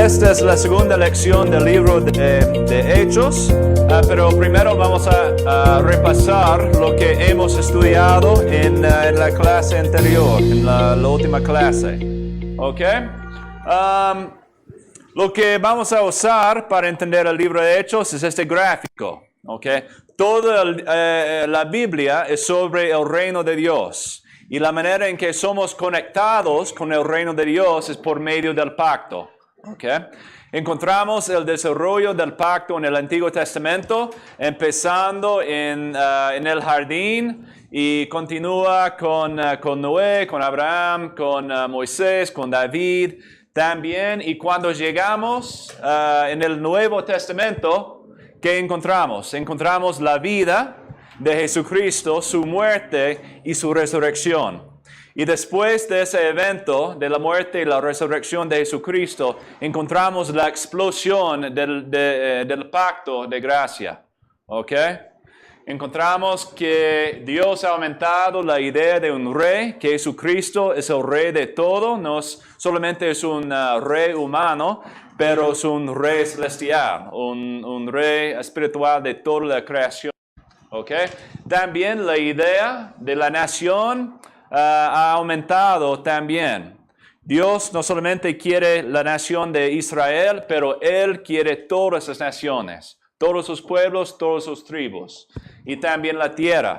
esta es la segunda lección del libro de Hechos, pero primero vamos a repasar lo que hemos estudiado en la clase anterior, en la última clase. ¿Ok? Lo que vamos a usar para entender el libro de Hechos es este gráfico. ¿Ok? Toda la Biblia es sobre el reino de Dios. Y la manera en que somos conectados con el reino de Dios es por medio del pacto. Okay. Encontramos el desarrollo del pacto en el Antiguo Testamento, empezando en el jardín y continúa con Noé, con Abraham, con Moisés, con David también. Y cuando llegamos en el Nuevo Testamento, ¿qué encontramos? Encontramos la vida de Jesucristo, su muerte y su resurrección. Y después de ese evento, de la muerte y la resurrección de Jesucristo, encontramos la explosión del pacto de gracia. ¿Ok? Encontramos que Dios ha aumentado la idea de un rey, que Jesucristo es el rey de todo, no solamente es un rey humano, pero es un rey celestial, un rey espiritual de toda la creación. ¿Ok? También la idea de la nación ha aumentado también. Dios no solamente quiere la nación de Israel, pero Él quiere todas las naciones, todos sus pueblos, todas sus tribus y también la tierra.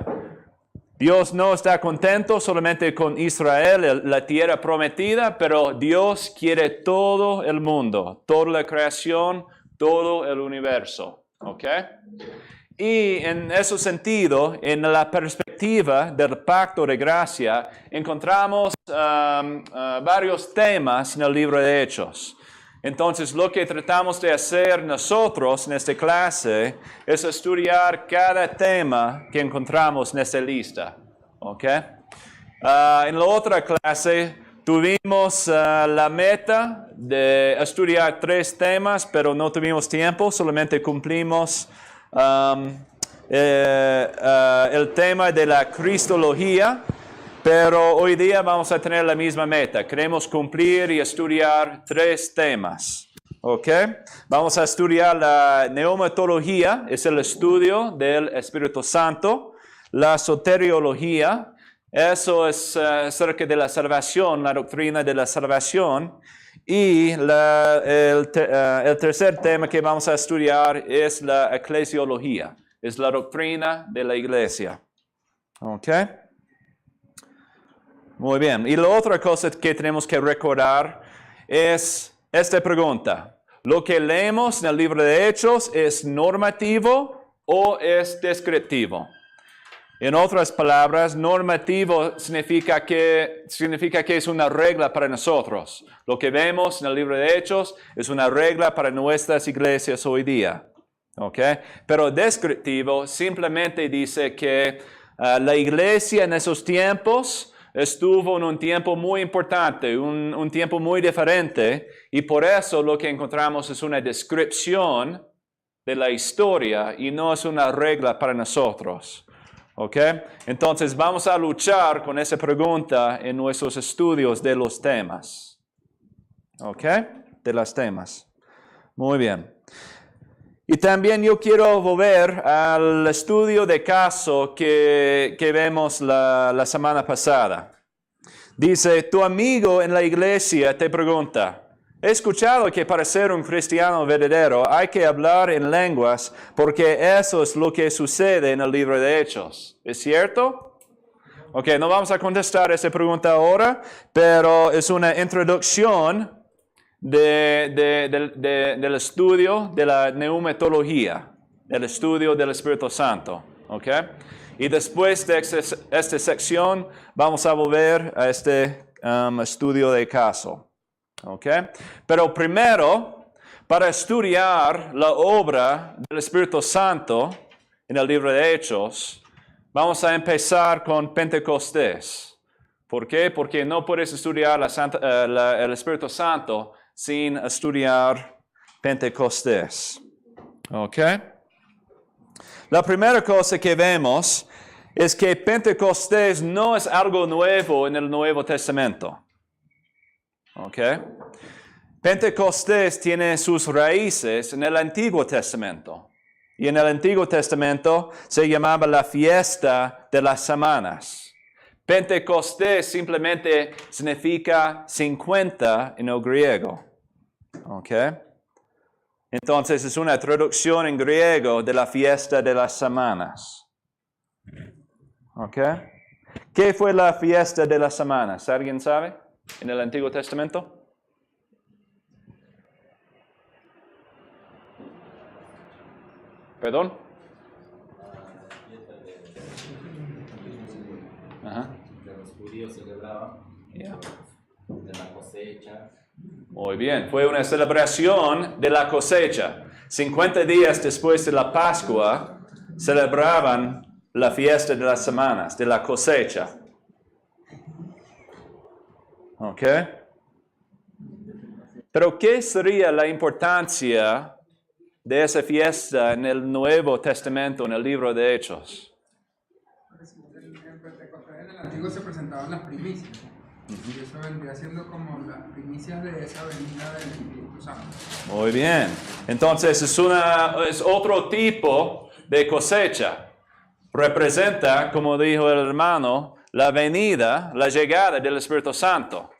Dios no está contento solamente con Israel, la tierra prometida, pero Dios quiere todo el mundo, toda la creación, todo el universo. ¿Ok? Y en ese sentido, en la perspectiva del pacto de gracia, encontramos varios temas en el libro de Hechos. Entonces, lo que tratamos de hacer nosotros en esta clase es estudiar cada tema que encontramos en esta lista. ¿Ok? En la otra clase tuvimos la meta de estudiar 3 temas, pero no tuvimos tiempo, solamente cumplimos el tema de la cristología, pero hoy día vamos a tener la misma meta. Queremos cumplir y estudiar 3 temas. ¿Ok? Vamos a estudiar la neumatología, es el estudio del Espíritu Santo. La soteriología, eso es acerca de la salvación, la doctrina de la salvación. Y el tercer tema que vamos a estudiar es la eclesiología, es la doctrina de la iglesia. ¿Ok? Muy bien. Y la otra cosa que tenemos que recordar es esta pregunta. ¿Lo que leemos en el libro de Hechos es normativo o es descriptivo? En otras palabras, normativo significa que es una regla para nosotros. Lo que vemos en el libro de Hechos es una regla para nuestras iglesias hoy día. ¿Okay? Pero descriptivo simplemente dice que la iglesia en esos tiempos estuvo en un tiempo muy importante, un tiempo muy diferente, y por eso lo que encontramos es una descripción de la historia y no es una regla para nosotros. ¿Ok? Entonces vamos a luchar con esa pregunta en nuestros estudios de los temas. ¿Ok? De los temas. Muy bien. Y también yo quiero volver al estudio de caso que vemos la semana pasada. Dice, tu amigo en la iglesia te pregunta, he escuchado que para ser un cristiano verdadero hay que hablar en lenguas porque eso es lo que sucede en el libro de Hechos. ¿Es cierto? Ok, no vamos a contestar esa pregunta ahora, pero es una introducción del estudio de la neumatología, del estudio del Espíritu Santo. ¿Ok? Y después de esta sección vamos a volver a este estudio de caso. Okay. Pero primero, para estudiar la obra del Espíritu Santo en el libro de Hechos, vamos a empezar con Pentecostés. ¿Por qué? Porque no puedes estudiar el Espíritu Santo sin estudiar Pentecostés. Okay. La primera cosa que vemos es que Pentecostés no es algo nuevo en el Nuevo Testamento. ¿Ok? Pentecostés tiene sus raíces en el Antiguo Testamento. Y en el Antiguo Testamento se llamaba la fiesta de las semanas. Pentecostés simplemente significa 50 en el griego. ¿Ok? Entonces es una traducción en griego de la fiesta de las semanas. ¿Ok? ¿Qué fue la fiesta de las semanas? ¿Alguien sabe? En el Antiguo Testamento. ¿Perdón? Ajá. Que los judíos celebraban de la cosecha. Muy bien, fue una celebración de la cosecha. 50 días después de la Pascua celebraban la fiesta de las semanas, de la cosecha. ¿Ok? Pero ¿qué sería la importancia de esa fiesta en el Nuevo Testamento, en el libro de Hechos? En Pentecostés, en el Antiguo se presentaban las primicias. Y eso vendría siendo como las primicias de esa venida del Espíritu Santo. Muy bien. Entonces es otro tipo de cosecha. Representa, como dijo el hermano, la venida, la llegada del Espíritu Santo.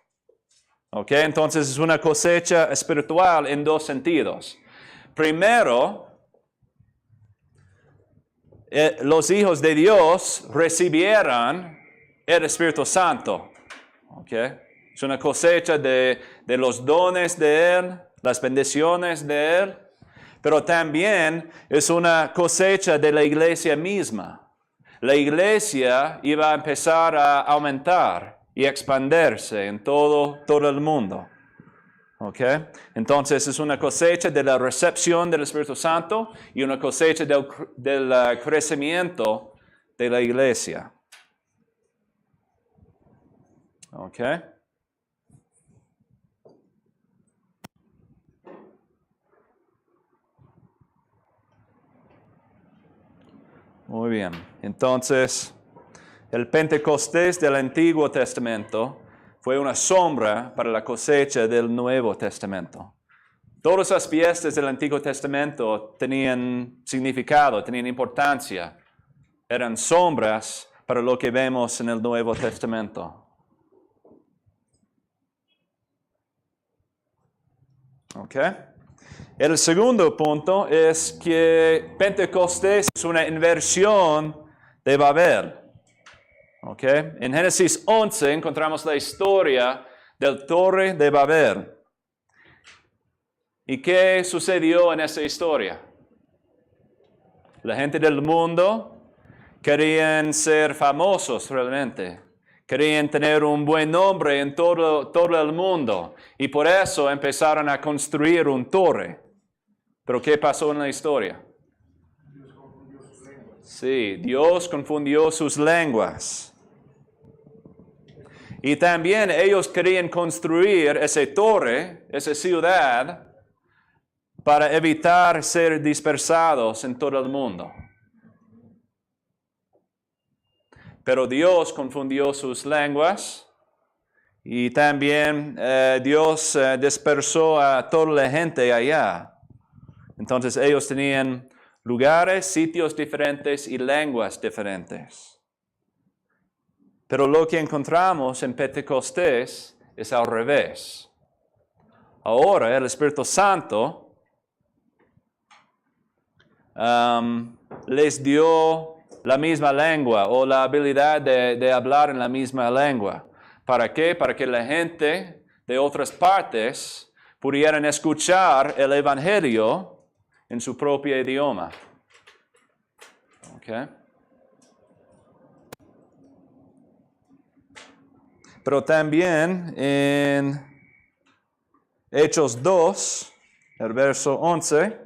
¿Ok? Entonces es una cosecha espiritual en dos sentidos. Primero, los hijos de Dios recibieron el Espíritu Santo. ¿Okay? Es una cosecha de los dones de Él, las bendiciones de Él, pero también es una cosecha de la iglesia misma. La iglesia iba a empezar a aumentar y expandirse en todo el mundo. ¿Okay? Entonces es una cosecha de la recepción del Espíritu Santo y una cosecha del crecimiento de la iglesia. ¿Ok? Muy bien. Entonces, el Pentecostés del Antiguo Testamento fue una sombra para la cosecha del Nuevo Testamento. Todas las fiestas del Antiguo Testamento tenían significado, tenían importancia. Eran sombras para lo que vemos en el Nuevo Testamento. ¿Ok? El segundo punto es que Pentecostés es una inversión de Babel. ¿Ok? En Génesis 11 encontramos la historia del Torre de Babel. ¿Y qué sucedió en esa historia? La gente del mundo querían ser famosos realmente. Querían tener un buen nombre en todo el mundo. Y por eso empezaron a construir un torre. ¿Pero qué pasó en la historia? Sí, Dios confundió sus lenguas. Y también ellos querían construir esa torre, esa ciudad, para evitar ser dispersados en todo el mundo. Pero Dios confundió sus lenguas y también Dios dispersó a toda la gente allá. Entonces ellos tenían lugares, sitios diferentes y lenguas diferentes. Pero lo que encontramos en Pentecostés es al revés. Ahora el Espíritu Santo les dio la misma lengua o la habilidad de hablar en la misma lengua. ¿Para qué? Para que la gente de otras partes pudieran escuchar el Evangelio en su propio idioma. ¿Okay? Pero también en Hechos 2, el verso 11,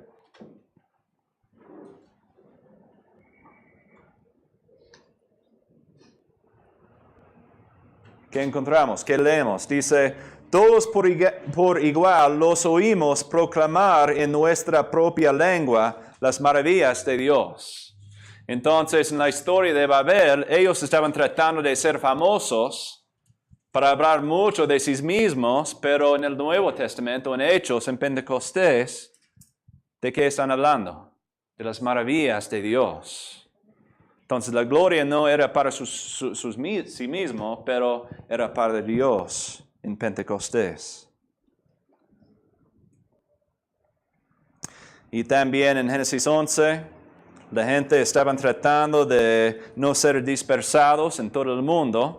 ¿qué encontramos? ¿Qué leemos? Dice, todos por igual los oímos proclamar en nuestra propia lengua las maravillas de Dios. Entonces, en la historia de Babel, ellos estaban tratando de ser famosos para hablar mucho de sí mismos, pero en el Nuevo Testamento, en Hechos, en Pentecostés, ¿de qué están hablando? De las maravillas de Dios. Entonces la gloria no era para sí mismo, pero era para Dios en Pentecostés. Y también en Génesis 11, la gente estaba tratando de no ser dispersados en todo el mundo,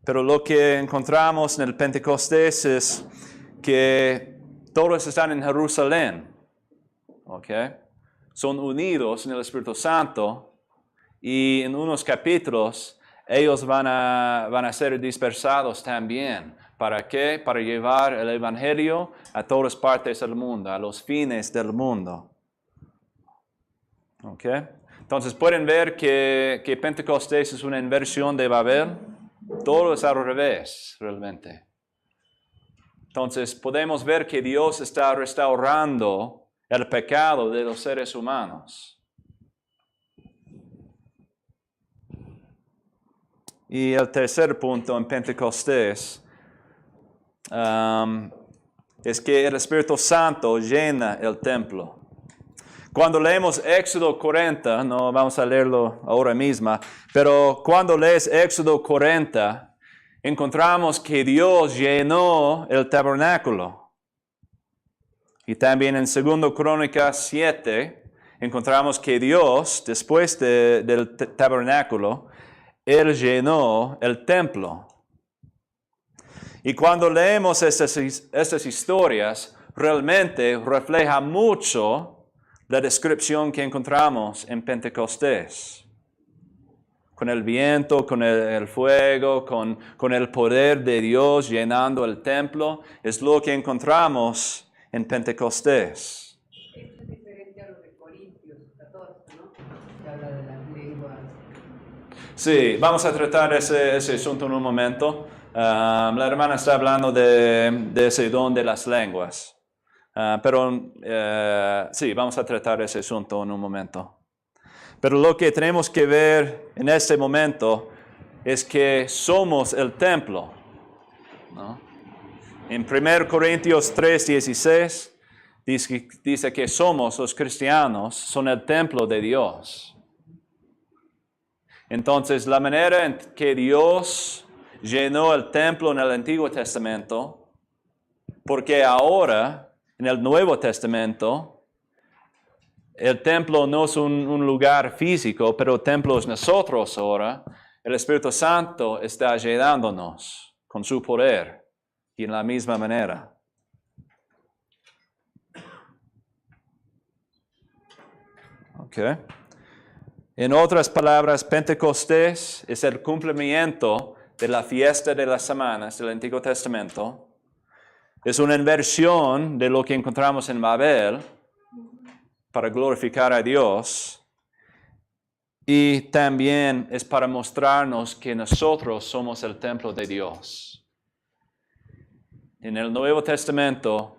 pero lo que encontramos en el Pentecostés es que todos están en Jerusalén, ¿ok? Son unidos en el Espíritu Santo y en unos capítulos ellos van a ser dispersados también. ¿Para qué? Para llevar el Evangelio a todas partes del mundo, a los fines del mundo. ¿Ok? Entonces pueden ver que Pentecostés es una inversión de Babel. Todo es al revés, realmente. Entonces podemos ver que Dios está restaurando el pecado de los seres humanos. Y el tercer punto en Pentecostés es que el Espíritu Santo llena el templo. Cuando leemos Éxodo 40, no vamos a leerlo ahora mismo, pero cuando lees Éxodo 40, encontramos que Dios llenó el tabernáculo. Y también en 2 Crónicas 7, encontramos que Dios, después del tabernáculo, Él llenó el templo. Y cuando leemos estas historias, realmente refleja mucho la descripción que encontramos en Pentecostés. Con el viento, con el fuego, con el poder de Dios llenando el templo, es lo que encontramos en Pentecostés. Esto es diferente a lo de Corintios 14, ¿no? Que habla de las lenguas. Sí, vamos a tratar ese asunto en un momento. La hermana está hablando de ese don de las lenguas. Sí, vamos a tratar ese asunto en un momento. Pero lo que tenemos que ver en este momento es que somos el templo, ¿no? En 1 Corintios 3:16 dice que somos los cristianos, son el templo de Dios. Entonces, la manera en que Dios llenó el templo en el Antiguo Testamento, porque ahora, en el Nuevo Testamento, el templo no es un lugar físico, pero el templo es nosotros ahora. El Espíritu Santo está llenándonos con su poder y en la misma manera. Okay. En otras palabras, Pentecostés es el cumplimiento de la fiesta de las semanas del Antiguo Testamento. Es una inversión de lo que encontramos en Babel para glorificar a Dios. Y también es para mostrarnos que nosotros somos el templo de Dios. En el Nuevo Testamento,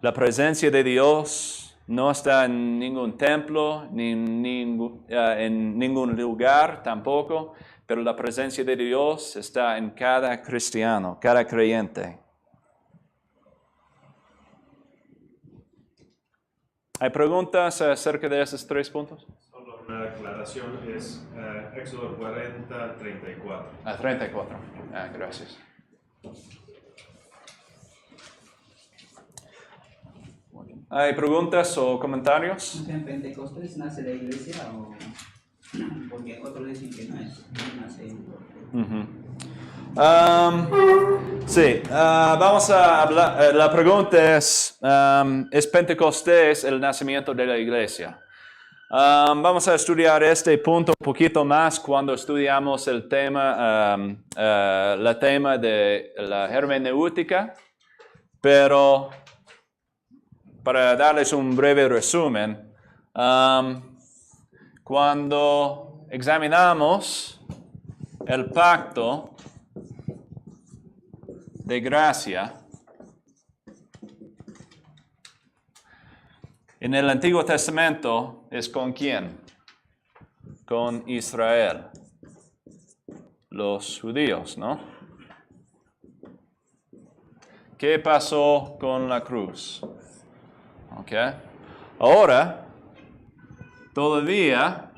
la presencia de Dios no está en ningún templo, ni en ningún lugar tampoco, pero la presencia de Dios está en cada cristiano, cada creyente. ¿Hay preguntas acerca de esos 3 puntos? Solo una aclaración, es Éxodo 40, 34. 34. Gracias. ¿Hay preguntas o comentarios? ¿En Pentecostés nace la iglesia o...? Porque otros dicen que no nace. Sí, vamos a hablar. La pregunta ¿es Pentecostés el nacimiento de la iglesia? Vamos a estudiar este punto un poquito más cuando estudiamos el tema, tema de la hermenéutica, pero para darles un breve resumen, cuando examinamos el pacto de gracia, en el Antiguo Testamento es con quién? Con Israel, los judíos, ¿no? ¿Qué pasó con la cruz? ¿Ok? Ahora, todavía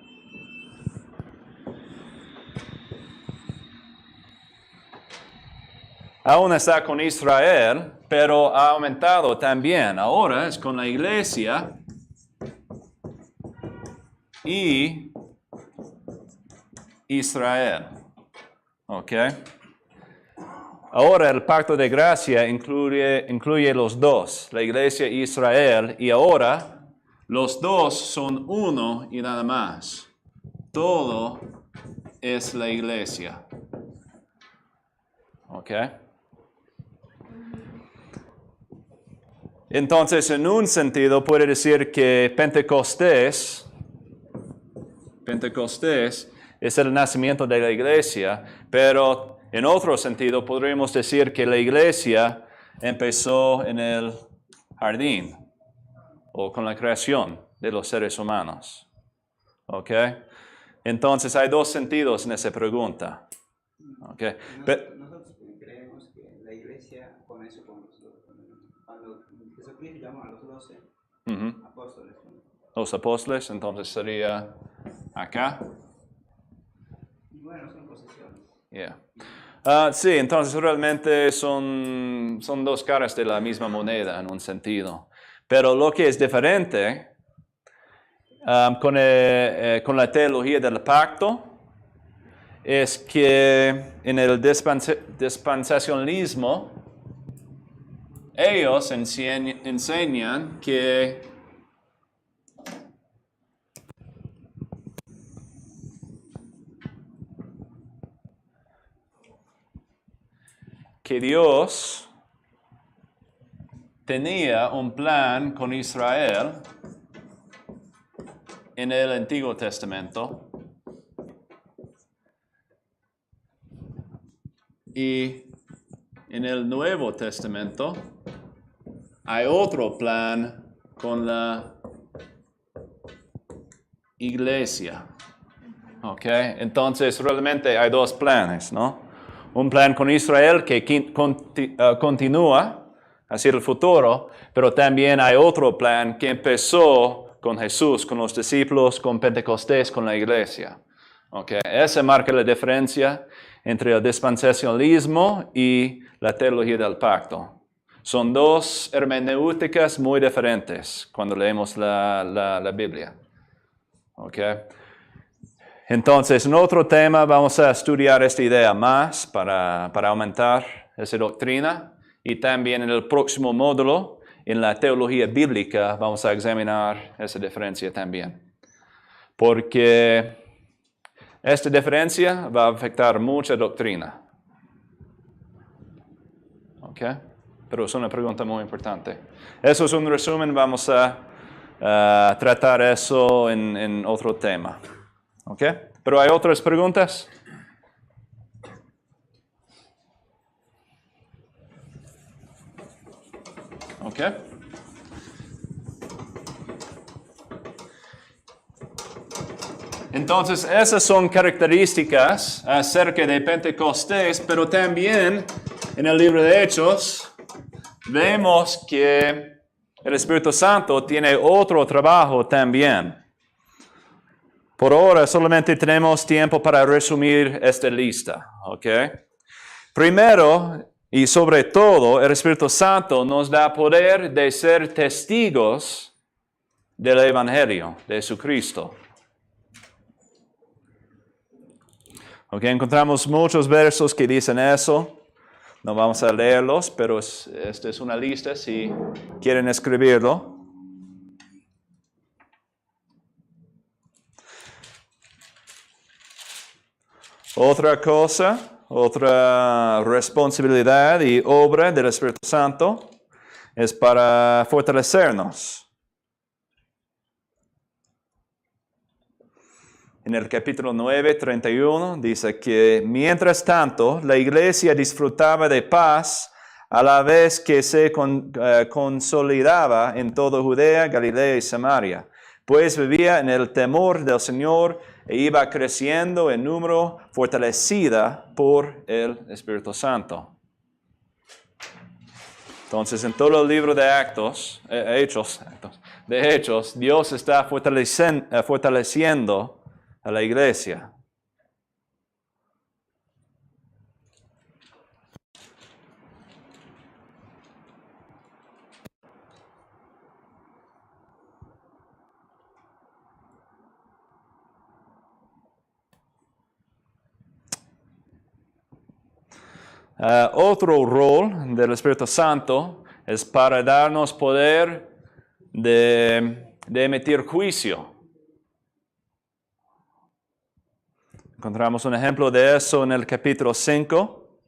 aún está con Israel, pero ha aumentado también. Ahora es con la iglesia y Israel. ¿Ok? Ahora el pacto de gracia incluye los dos, la iglesia e Israel, y ahora los dos son uno y nada más. Todo es la iglesia. ¿Ok? Entonces, en un sentido, puede decir que Pentecostés es el nacimiento de la iglesia, pero en otro sentido podríamos decir que la iglesia empezó en el jardín o con la creación de los seres humanos. ¿Ok? Entonces, hay dos sentidos en esa pregunta. ¿Ok? Nosotros creemos que la iglesia comenzó cuando Jesucristo llamó a los 12 apóstoles. Los apóstoles, entonces sería acá. Y bueno, son posesiones. Yeah. Sí, entonces realmente son dos caras de la misma moneda en un sentido. Pero lo que es diferente con la teología del pacto es que en el dispensacionalismo ellos enseñan que Dios tenía un plan con Israel en el Antiguo Testamento y en el Nuevo Testamento hay otro plan con la iglesia. ¿Ok? Entonces realmente hay dos planes, ¿no? Un plan con Israel que continúa hacia el futuro, pero también hay otro plan que empezó con Jesús, con los discípulos, con Pentecostés, con la iglesia. Okay. Esa marca la diferencia entre el dispensacionalismo y la teología del pacto. Son dos hermenéuticas muy diferentes cuando leemos la Biblia. Okay. Entonces, en otro tema vamos a estudiar esta idea más para aumentar esa doctrina, y también en el próximo módulo, en la teología bíblica, vamos a examinar esa diferencia también. Porque esta diferencia va a afectar mucha doctrina. ¿Ok? Pero es una pregunta muy importante. Eso es un resumen, vamos a tratar eso en otro tema. ¿Ok? ¿Pero hay otras preguntas? ¿Ok? Entonces, esas son características acerca de Pentecostés, pero también en el libro de Hechos vemos que el Espíritu Santo tiene otro trabajo también. Por ahora solamente tenemos tiempo para resumir esta lista, ¿ok? Primero, y sobre todo, el Espíritu Santo nos da poder de ser testigos del Evangelio de Jesucristo. Ok, encontramos muchos versos que dicen eso. No vamos a leerlos, pero esta es una lista si quieren escribirlo. Otra cosa, otra responsabilidad y obra del Espíritu Santo es para fortalecernos. En el capítulo 9, 31, dice que mientras tanto la iglesia disfrutaba de paz a la vez que se consolidaba en toda Judea, Galilea y Samaria, pues vivía en el temor del Señor e iba creciendo en número, fortalecida por el Espíritu Santo. Entonces, en todo el libro de Hechos, Dios está fortaleciendo a la iglesia. Otro rol del Espíritu Santo es para darnos poder de emitir juicio. Encontramos un ejemplo de eso en el capítulo 5,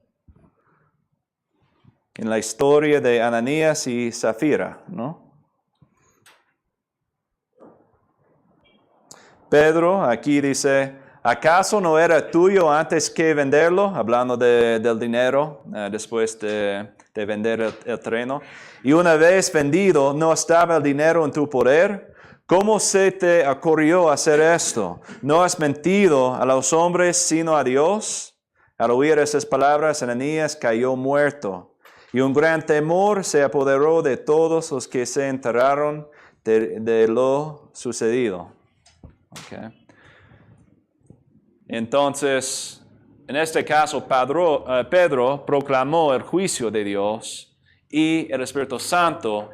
en la historia de Ananías y Zafira, ¿no? Pedro aquí dice: ¿acaso no era tuyo antes que venderlo? Hablando del dinero, después de vender el terreno. Y una vez vendido, ¿no estaba el dinero en tu poder? ¿Cómo se te ocurrió hacer esto? ¿No has mentido a los hombres sino a Dios? Al oír esas palabras, Ananías cayó muerto. Y un gran temor se apoderó de todos los que se enteraron de lo sucedido. Okay. Entonces, en este caso, Pedro proclamó el juicio de Dios y el Espíritu Santo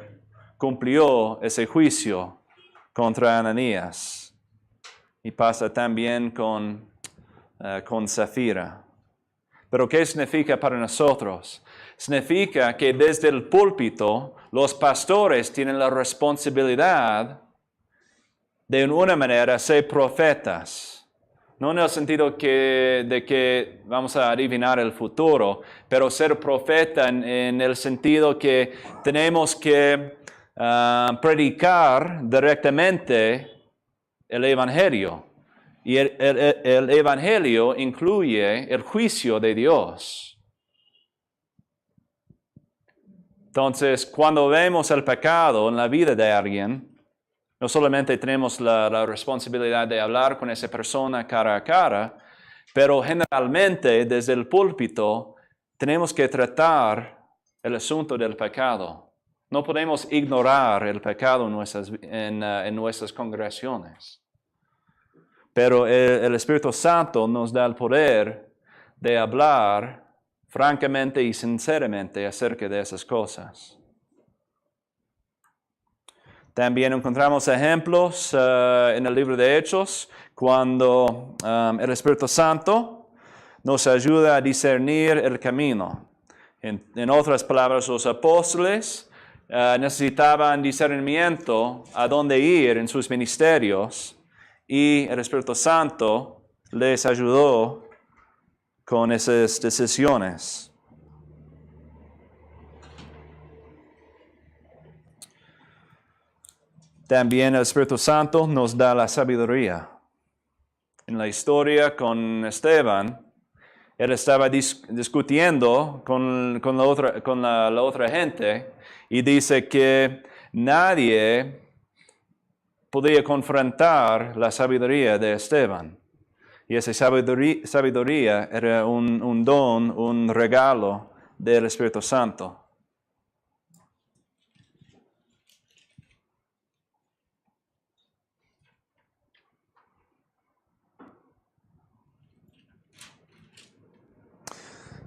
cumplió ese juicio contra Ananías. Y pasa también con Zafira. Pero ¿qué significa para nosotros? Significa que desde el púlpito los pastores tienen la responsabilidad de una manera ser profetas. No en el sentido de que vamos a adivinar el futuro, pero ser profeta en el sentido que tenemos que predicar directamente el Evangelio. Y el Evangelio incluye el juicio de Dios. Entonces, cuando vemos el pecado en la vida de alguien, no solamente tenemos la responsabilidad de hablar con esa persona cara a cara, pero generalmente desde el púlpito tenemos que tratar el asunto del pecado. No podemos ignorar el pecado en nuestras congregaciones. Pero el Espíritu Santo nos da el poder de hablar francamente y sinceramente acerca de esas cosas. También encontramos ejemplos en el libro de Hechos cuando el Espíritu Santo nos ayuda a discernir el camino. En otras palabras, los apóstoles necesitaban discernimiento a dónde ir en sus ministerios y el Espíritu Santo les ayudó con esas decisiones. También el Espíritu Santo nos da la sabiduría. En la historia con Esteban, él estaba discutiendo con la otra gente y dice que nadie podía confrontar la sabiduría de Esteban. Y esa sabiduría era un don, un regalo del Espíritu Santo.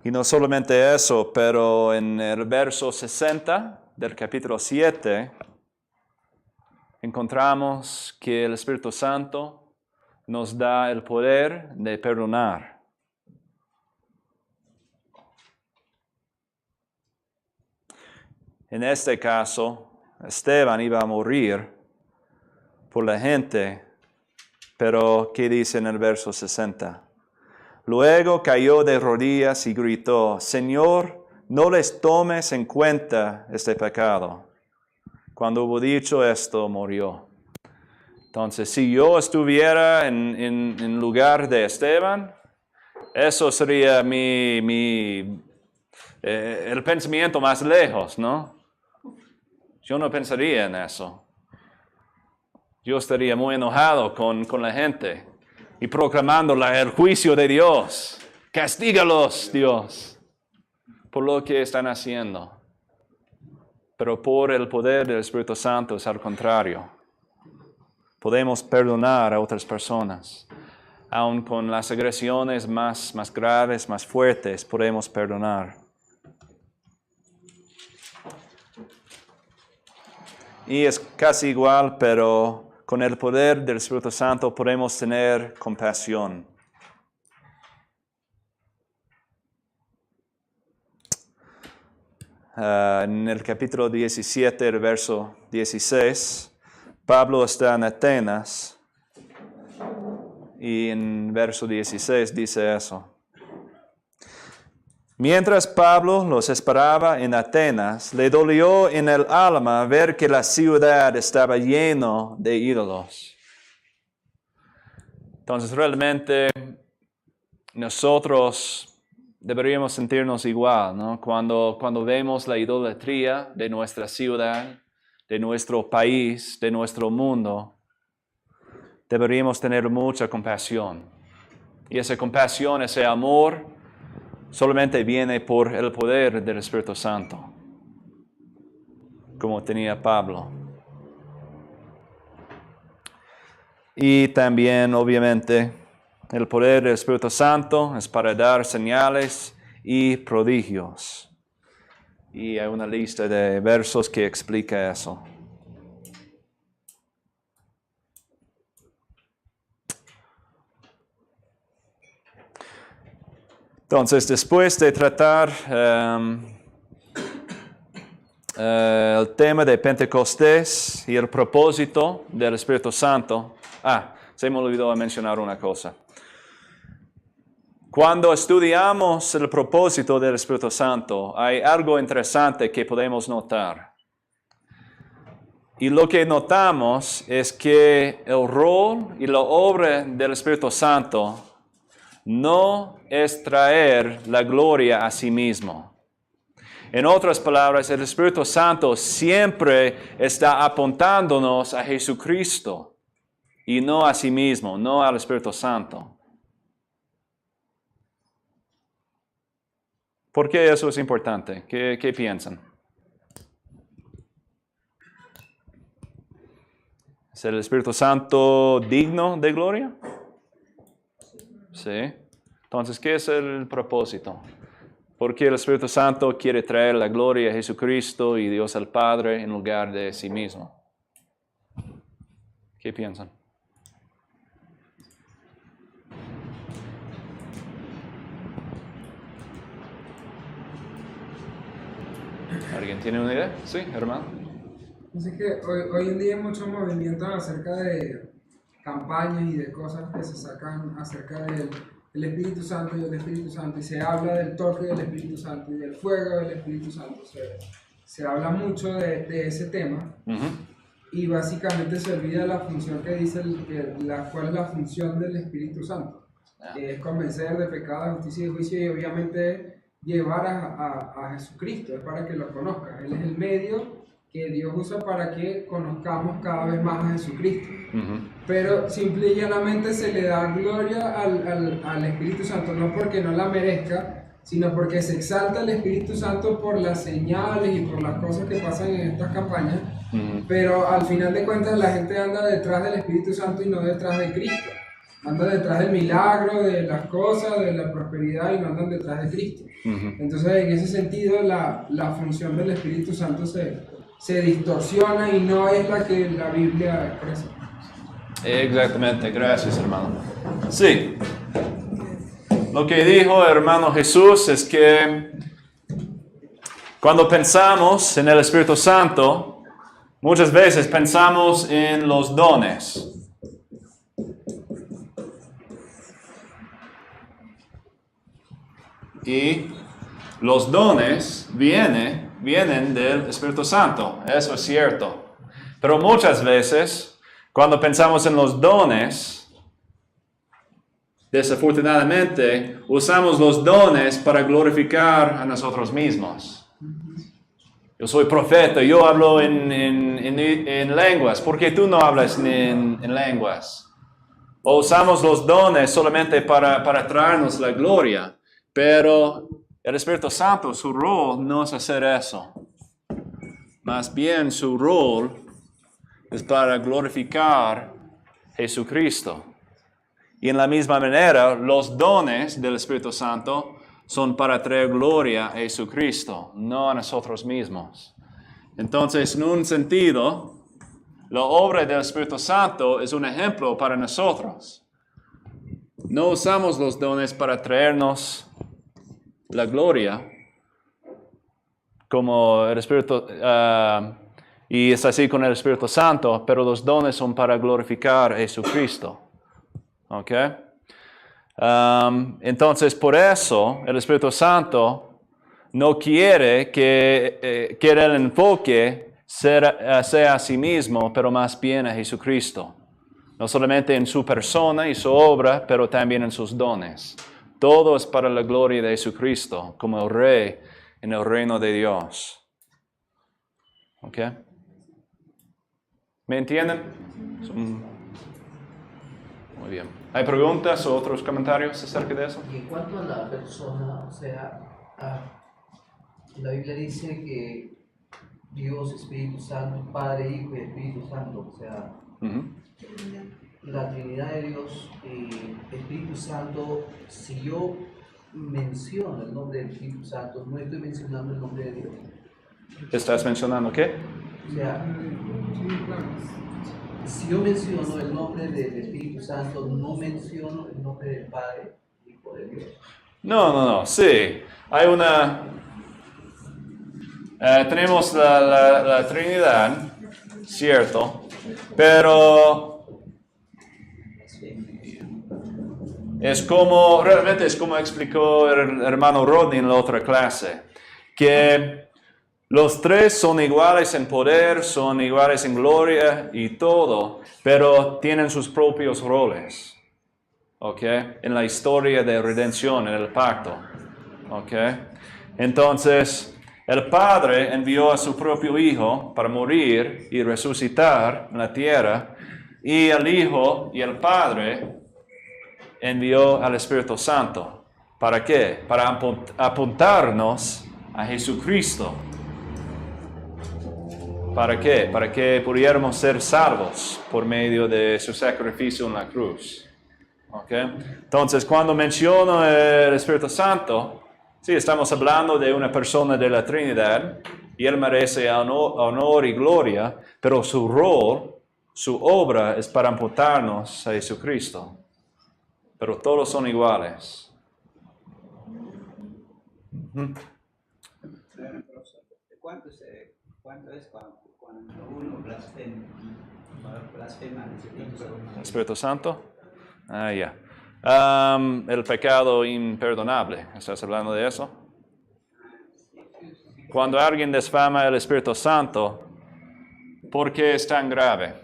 Y no solamente eso, pero en el verso 60 del capítulo 7, encontramos que el Espíritu Santo nos da el poder de perdonar. En este caso, Esteban iba a morir por la gente, pero ¿qué dice en el verso 60? Luego cayó de rodillas y gritó: Señor, no les tomes en cuenta este pecado. Cuando hubo dicho esto, murió. Entonces, si yo estuviera en lugar de Esteban, eso sería el pensamiento más lejos, ¿no? Yo no pensaría en eso. Yo estaría muy enojado con la gente y proclamando el juicio de Dios. Castígalos, Dios, por lo que están haciendo. Pero por el poder del Espíritu Santo es al contrario. Podemos perdonar a otras personas. Aun con las agresiones más graves, más fuertes, podemos perdonar. Y es casi igual, pero con el poder del Espíritu Santo podemos tener compasión. En el capítulo 17, el verso 16, Pablo está en Atenas y en verso 16 dice eso. Mientras Pablo los esperaba en Atenas, le dolió en el alma ver que la ciudad estaba llena de ídolos. Entonces realmente nosotros deberíamos sentirnos igual, ¿no? Cuando vemos la idolatría de nuestra ciudad, de nuestro país, de nuestro mundo, deberíamos tener mucha compasión. Y esa compasión, ese amor, solamente viene por el poder del Espíritu Santo, como tenía Pablo. Y también, obviamente, el poder del Espíritu Santo es para dar señales y prodigios. Y hay una lista de versos que explica eso. Entonces, después de tratar el tema de Pentecostés y el propósito del Espíritu Santo, se me olvidó mencionar una cosa. Cuando estudiamos el propósito del Espíritu Santo, hay algo interesante que podemos notar. Y lo que notamos es que el rol y la obra del Espíritu Santo no es traer la gloria a sí mismo. En otras palabras, el Espíritu Santo siempre está apuntándonos a Jesucristo y no a sí mismo, no al Espíritu Santo. ¿Por qué eso es importante? ¿Qué piensan? ¿Es el Espíritu Santo digno de gloria? Sí. Entonces, ¿qué es el propósito? ¿Por qué el Espíritu Santo quiere traer la gloria a Jesucristo y Dios al Padre en lugar de sí mismo? ¿Qué piensan? ¿Alguien tiene una idea? Sí, hermano. Así que hoy en día hay muchos movimientos acerca de campañas y de cosas que se sacan acerca del Espíritu Santo y el Espíritu Santo, y se habla del toque del Espíritu Santo y del fuego del Espíritu Santo. Se habla mucho de ese tema. Y básicamente se olvida la función que dice, cuál es la función del Espíritu Santo, que es convencer de pecado, de justicia y de juicio, y obviamente llevar a Jesucristo, es para que lo conozcan. Él es el medio que Dios usa para que conozcamos cada vez más a Jesucristo. Pero simple y llanamente se le da gloria al Espíritu Santo, no porque no la merezca, sino porque se exalta el Espíritu Santo por las señales y por las cosas que pasan en estas campañas. Pero al final de cuentas la gente anda detrás del Espíritu Santo y no detrás de Cristo. Anda detrás del milagro, de las cosas, de la prosperidad, y no andan detrás de Cristo. Entonces, en ese sentido, la función del Espíritu Santo se distorsiona y no es la que la Biblia expresa. Exactamente, gracias, hermano. Sí, lo que dijo hermano Jesús es que cuando pensamos en el Espíritu Santo, muchas veces pensamos en los dones. Y los dones vienen del Espíritu Santo, eso es cierto. Pero muchas veces, cuando pensamos en los dones, desafortunadamente, usamos los dones para glorificar a nosotros mismos. Yo soy profeta, yo hablo en lenguas. ¿Por qué tú no hablas en lenguas? O usamos los dones solamente para traernos la gloria. Pero el Espíritu Santo, su rol no es hacer eso. Más bien su rol es para glorificar a Jesucristo. Y en la misma manera, los dones del Espíritu Santo son para traer gloria a Jesucristo, no a nosotros mismos. Entonces, en un sentido, la obra del Espíritu Santo es un ejemplo para nosotros. No usamos los dones para traernos la gloria, como el Espíritu, y es así con el Espíritu Santo, pero los dones son para glorificar a Jesucristo. ¿Ok? Entonces, por eso, el Espíritu Santo no quiere que el enfoque sea a sí mismo, pero más bien a Jesucristo. No solamente en su persona y su obra, pero también en sus dones. Todo es para la gloria de Jesucristo, como el Rey en el reino de Dios. ¿Ok? ¿Me entienden? Muy bien. ¿Hay preguntas o otros comentarios acerca de eso? Y en cuanto a la persona, o sea, la Biblia dice que Dios, Espíritu Santo, Padre, Hijo y Espíritu Santo, o sea, la Trinidad de Dios y Espíritu Santo, si yo menciono el nombre del Espíritu Santo, no estoy mencionando el nombre de Dios. ¿Estás mencionando qué? O sea, si yo menciono el nombre del Espíritu Santo, no menciono el nombre del Padre, Hijo de Dios. No, sí. Hay tenemos la Trinidad, cierto, pero realmente es como explicó el hermano Rodney en la otra clase, que los tres son iguales en poder, son iguales en gloria y todo, pero tienen sus propios roles, ¿ok? En la historia de redención, en el pacto, ¿ok? Entonces, el Padre envió a su propio Hijo para morir y resucitar en la tierra, y el Hijo y el Padre envió al Espíritu Santo. ¿Para qué? Para apuntarnos a Jesucristo. ¿Para qué? Para que pudiéramos ser salvos por medio de su sacrificio en la cruz. ¿Ok? Entonces, cuando menciono el Espíritu Santo, sí, estamos hablando de una persona de la Trinidad, y Él merece honor y gloria, pero su rol, su obra es para apuntarnos a Jesucristo. Pero todos son iguales. ¿Cuánto es cuando uno blasfema al Espíritu Santo? ¿El Espíritu Santo? Ya. El pecado imperdonable. ¿Estás hablando de eso? Cuando alguien desfama el Espíritu Santo, ¿por qué es tan grave?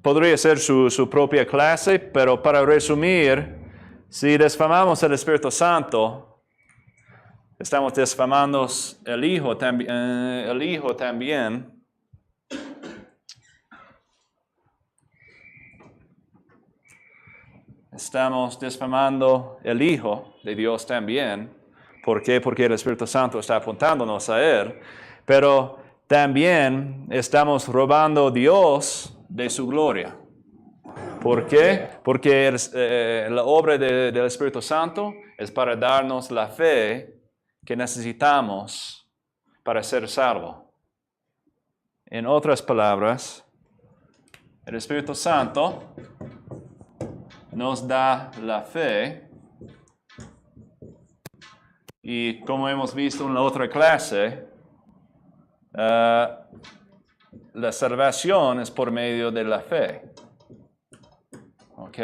Podría ser su propia clase, pero para resumir, si desfamamos el Espíritu Santo, estamos desfamando el Hijo también. Estamos desfamando el Hijo de Dios también. ¿Por qué? Porque el Espíritu Santo está apuntándonos a Él. Pero también estamos robando a Dios de su gloria. ¿Por qué? Porque la obra del Espíritu Santo es para darnos la fe que necesitamos para ser salvo. En otras palabras, el Espíritu Santo nos da la fe, y como hemos visto en la otra clase, la salvación es por medio de la fe. ¿Ok?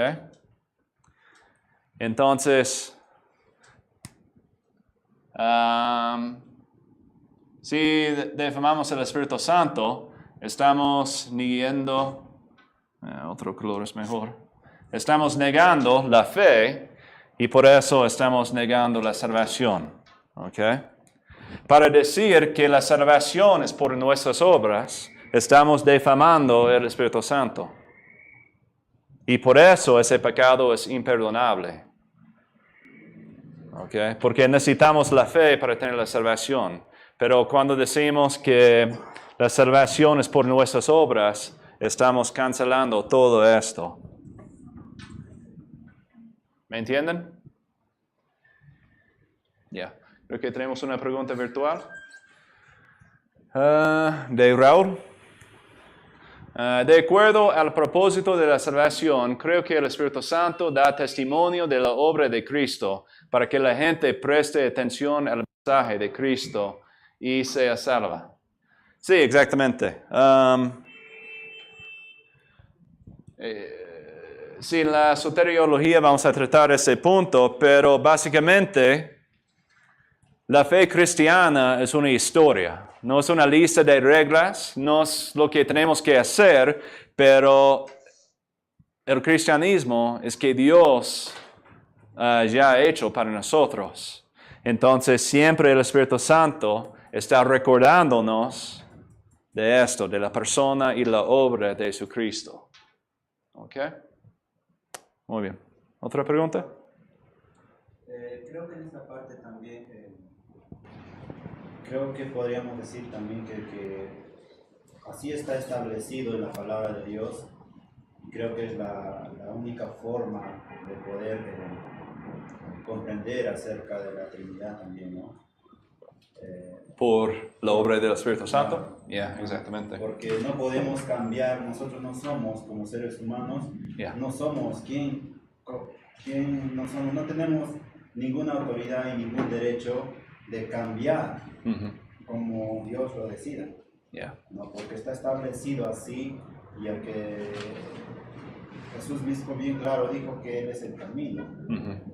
Entonces, si defamamos el Espíritu Santo, estamos negando, otro color es mejor, estamos negando la fe, y por eso estamos negando la salvación. ¿Ok? Para decir que la salvación es por nuestras obras, estamos defamando el Espíritu Santo. Y por eso ese pecado es imperdonable. ¿Ok? Porque necesitamos la fe para tener la salvación. Pero cuando decimos que la salvación es por nuestras obras, estamos cancelando todo esto. ¿Me entienden? Ya. Creo que tenemos una pregunta virtual. De Raúl. De acuerdo al propósito de la salvación, creo que el Espíritu Santo da testimonio de la obra de Cristo para que la gente preste atención al mensaje de Cristo y sea salva. Sí, exactamente. Sí, en la soteriología vamos a tratar ese punto, pero básicamente la fe cristiana es una historia. No es una lista de reglas, no es lo que tenemos que hacer, pero el cristianismo es que Dios ya ha hecho para nosotros. Entonces siempre el Espíritu Santo está recordándonos de esto, de la persona y la obra de Jesucristo. ¿Ok? Muy bien. ¿Otra pregunta? Creo que en esta parte también, creo que podríamos decir también que así está establecido en la palabra de Dios. Creo que es la única forma de poder comprender acerca de la Trinidad también, ¿no? Por la obra del Espíritu Santo. Exactamente. Porque no podemos cambiar, nosotros no somos como seres humanos, no somos no tenemos ninguna autoridad y ningún derecho de cambiar como Dios lo decida. No, porque está establecido así, y el que Jesús mismo bien claro dijo que Él es el camino,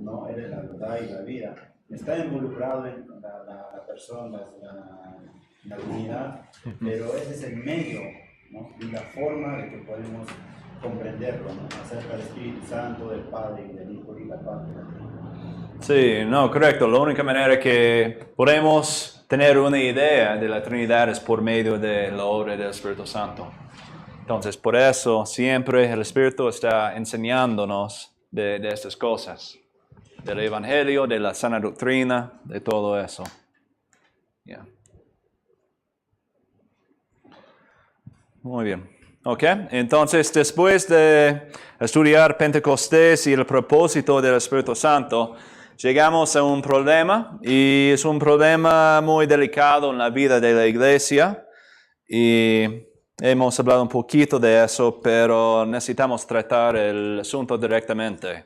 ¿no? Él es la verdad y la vida. Está involucrado en la persona, la divinidad, pero ese es el medio, ¿no? Y la forma de que podemos comprenderlo, ¿no? Acerca del Espíritu Santo, del Padre y del Hijo y la parte de la Trinidad. Sí, no, correcto. La única manera que podemos tener una idea de la Trinidad es por medio de la obra del Espíritu Santo. Entonces, por eso siempre el Espíritu está enseñándonos de estas cosas. Del Evangelio, de la sana doctrina, de todo eso. Muy bien. Ok, entonces después de estudiar Pentecostés y el propósito del Espíritu Santo, llegamos a un problema, y es un problema muy delicado en la vida de la iglesia, y hemos hablado un poquito de eso, pero necesitamos tratar el asunto directamente.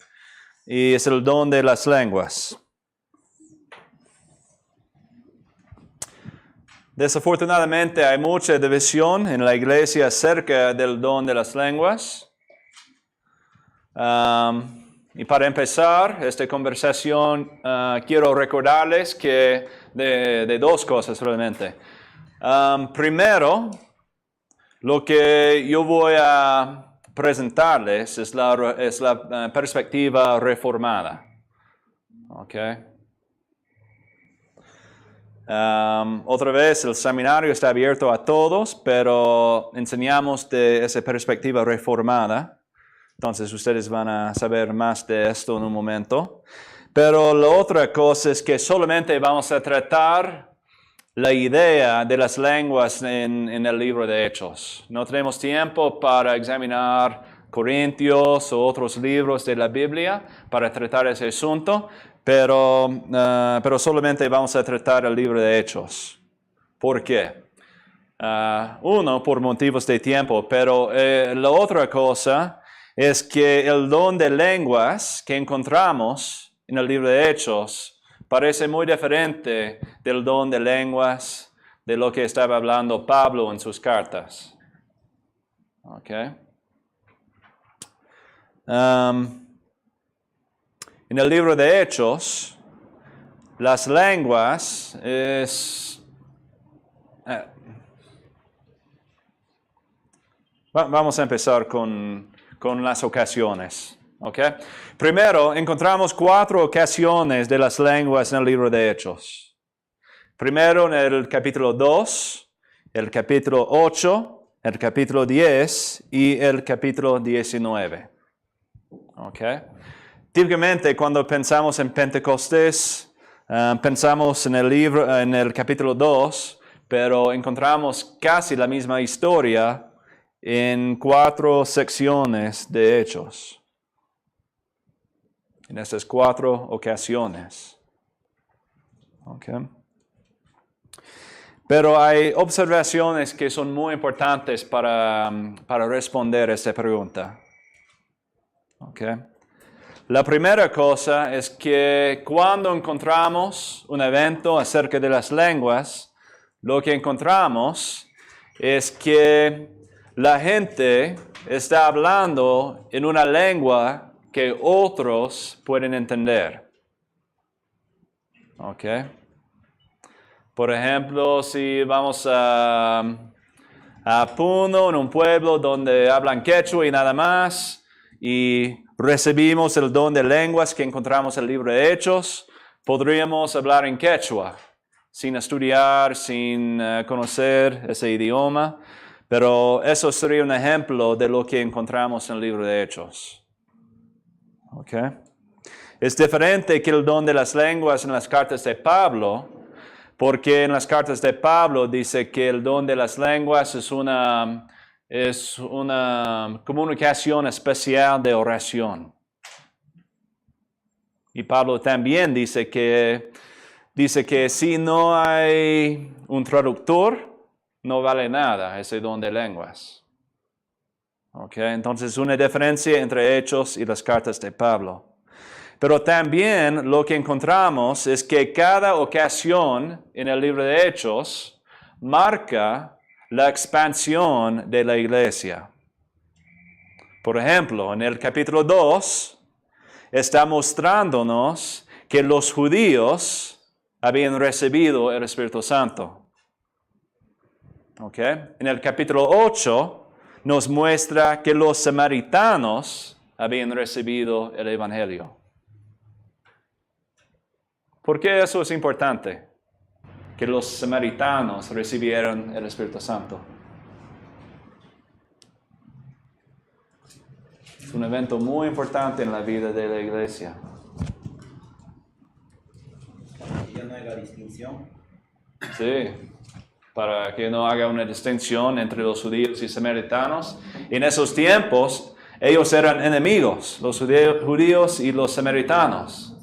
Y es el don de las lenguas. Desafortunadamente hay mucha división en la iglesia acerca del don de las lenguas. Y para empezar esta conversación, quiero recordarles que de dos cosas realmente. Primero, lo que yo voy a presentarles es la perspectiva reformada. Okay. Otra vez, el seminario está abierto a todos, pero enseñamos de esa perspectiva reformada. Entonces ustedes van a saber más de esto en un momento. Pero la otra cosa es que solamente vamos a tratar la idea de las lenguas en el libro de Hechos. No tenemos tiempo para examinar Corintios o otros libros de la Biblia para tratar ese asunto, pero solamente vamos a tratar el libro de Hechos. ¿Por qué? Uno, por motivos de tiempo, pero la otra cosa es que el don de lenguas que encontramos en el libro de Hechos parece muy diferente del don de lenguas de lo que estaba hablando Pablo en sus cartas. Okay. En el libro de Hechos, las lenguas es... vamos a empezar con las ocasiones. Okay. Primero, encontramos 4 ocasiones de las lenguas en el libro de Hechos. Primero en el capítulo 2, el capítulo 8, el capítulo 10 y el capítulo 19. Okay. Típicamente cuando pensamos en Pentecostés, Pensamos en el libro, en el capítulo 2, pero encontramos casi la misma historia en 4 secciones de Hechos. En estas 4 ocasiones. Okay. Pero hay observaciones que son muy importantes para responder a esta pregunta. Okay. La primera cosa es que cuando encontramos un evento acerca de las lenguas, lo que encontramos es que la gente está hablando en una lengua que otros pueden entender. Okay. Por ejemplo, si vamos a Puno, en un pueblo donde hablan quechua y nada más, y recibimos el don de lenguas que encontramos en el libro de Hechos, podríamos hablar en quechua, sin estudiar, sin conocer ese idioma, pero eso sería un ejemplo de lo que encontramos en el libro de Hechos. Okay. Es diferente que el don de las lenguas en las cartas de Pablo, porque en las cartas de Pablo dice que el don de las lenguas es una comunicación especial de oración. Y Pablo también dice que si no hay un traductor, no vale nada ese don de lenguas. Okay, entonces una diferencia entre Hechos y las cartas de Pablo. Pero también lo que encontramos es que cada ocasión en el libro de Hechos marca la expansión de la iglesia. Por ejemplo, en el capítulo 2 está mostrándonos que los judíos habían recibido el Espíritu Santo. Okay. En el capítulo 8 nos muestra que los samaritanos habían recibido el Evangelio. ¿Por qué eso es importante? Que los samaritanos recibieron el Espíritu Santo. Es un evento muy importante en la vida de la iglesia. Y ya no haga distinción. Sí, para que no haga una distinción entre los judíos y samaritanos. En esos tiempos, ellos eran enemigos, los judíos y los samaritanos.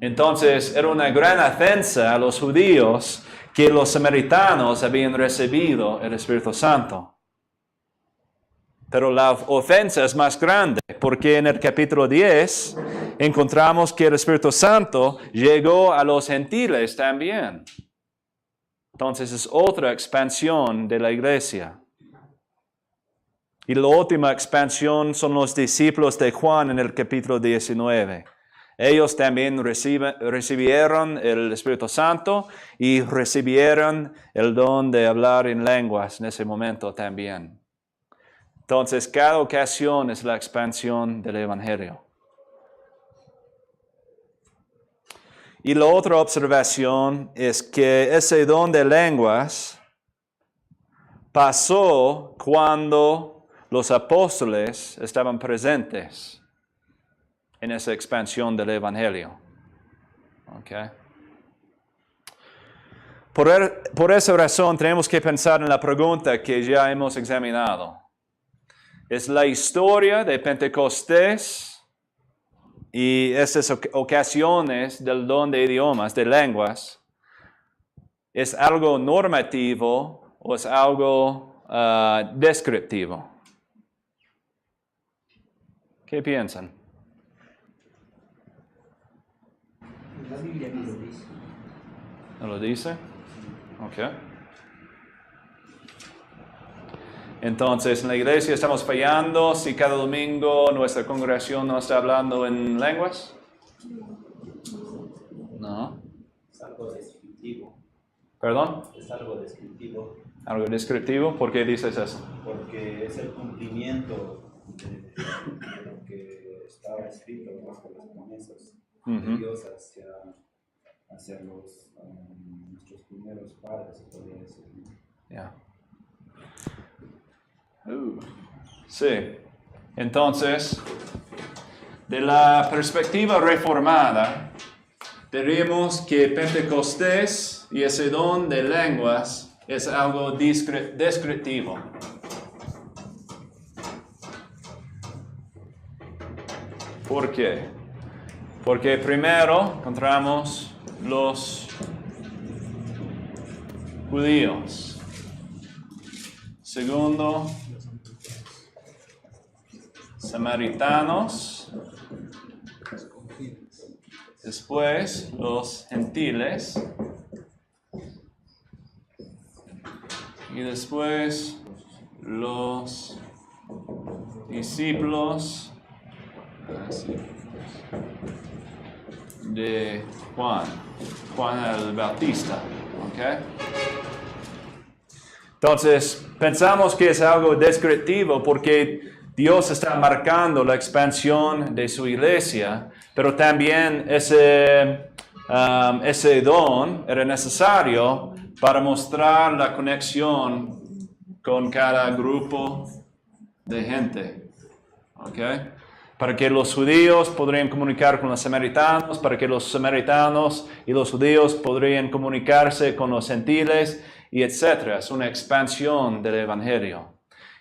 Entonces, era una gran ofensa a los judíos que los samaritanos habían recibido el Espíritu Santo. Pero la ofensa es más grande, porque en el capítulo 10 encontramos que el Espíritu Santo llegó a los gentiles también. Entonces, es otra expansión de la iglesia. Y la última expansión son los discípulos de Juan en el capítulo 19. Ellos también recibieron el Espíritu Santo y recibieron el don de hablar en lenguas en ese momento también. Entonces, cada ocasión es la expansión del Evangelio. Y la otra observación es que ese don de lenguas pasó cuando los apóstoles estaban presentes en esa expansión del Evangelio. Okay. Por esa razón tenemos que pensar en la pregunta que ya hemos examinado. ¿Es la historia de Pentecostés y esas ocasiones del don de idiomas, de lenguas, es algo normativo o es algo descriptivo? ¿Qué piensan? La Biblia no lo dice. ¿No lo dice? Ok. Entonces, en la iglesia estamos fallando si cada domingo nuestra congregación no está hablando en lenguas. No. Es algo descriptivo. ¿Perdón? Es algo descriptivo. ¿Algo descriptivo? ¿Por qué dices eso? Porque es el cumplimiento de lo que estaba escrito bajo las promesas de Dios hacia nuestros primeros padres, se podría decir. Yeah. Sí. Entonces, de la perspectiva reformada, diríamos que Pentecostés y ese don de lenguas es algo descriptivo. ¿Por qué? Porque primero encontramos los judíos. Segundo, samaritanos. Después, los gentiles. Y después, los discípulos de Juan el Bautista. ¿Okay? Entonces, pensamos que es algo descriptivo porque Dios está marcando la expansión de su iglesia, pero también ese don era necesario para mostrar la conexión con cada grupo de gente. ¿Okay? Para que los judíos podrían comunicar con los samaritanos, para que los samaritanos y los judíos podrían comunicarse con los gentiles, y etc. Es una expansión del evangelio.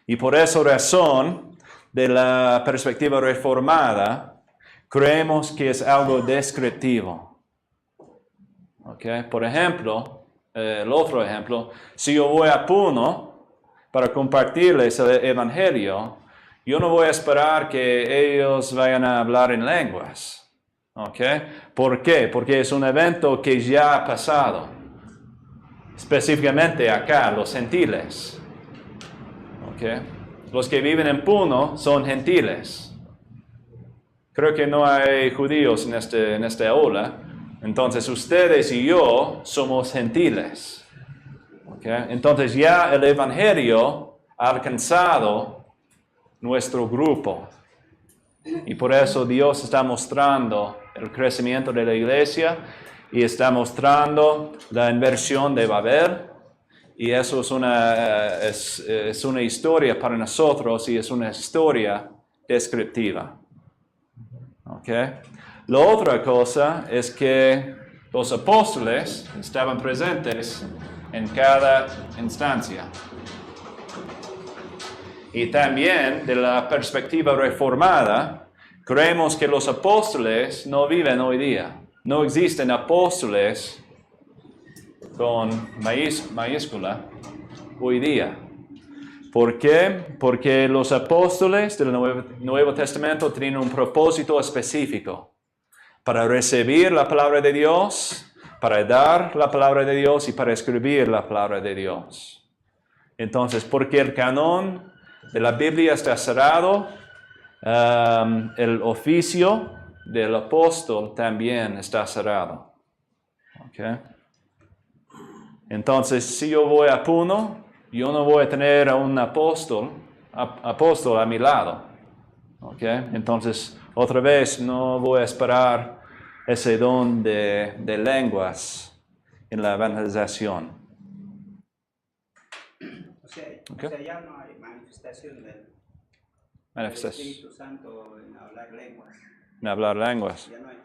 Y por esa razón, de la perspectiva reformada, creemos que es algo descriptivo. ¿Okay? Por ejemplo, el otro ejemplo, si yo voy a Puno para compartirles el evangelio, yo no voy a esperar que ellos vayan a hablar en lenguas. ¿Okay? ¿Por qué? Porque es un evento que ya ha pasado. Específicamente acá, los gentiles. ¿Okay? Los que viven en Puno son gentiles. Creo que no hay judíos en esta aula. Entonces ustedes y yo somos gentiles. ¿Okay? Entonces ya el evangelio ha alcanzado nuestro grupo. Y por eso Dios está mostrando el crecimiento de la iglesia y está mostrando la inversión de Babel. Y eso es una historia para nosotros y es una historia descriptiva. ¿Okay? La otra cosa es que los apóstoles estaban presentes en cada instancia. Y también, de la perspectiva reformada, creemos que los apóstoles no viven hoy día. No existen apóstoles con mayúscula hoy día. ¿Por qué? Porque los apóstoles del Nuevo Testamento tienen un propósito específico. Para recibir la palabra de Dios, para dar la palabra de Dios y para escribir la palabra de Dios. Entonces, porque el canon de la Biblia está cerrado, el oficio del apóstol también está cerrado. ¿Okay? Entonces, si yo voy a Puno, yo no voy a tener a un apóstol a mi lado. ¿Okay? Entonces, otra vez, no voy a esperar ese don de lenguas en la evangelización. O sea, ya no hay manifestación del Espíritu Santo en hablar lenguas. En hablar lenguas. Ya no hay.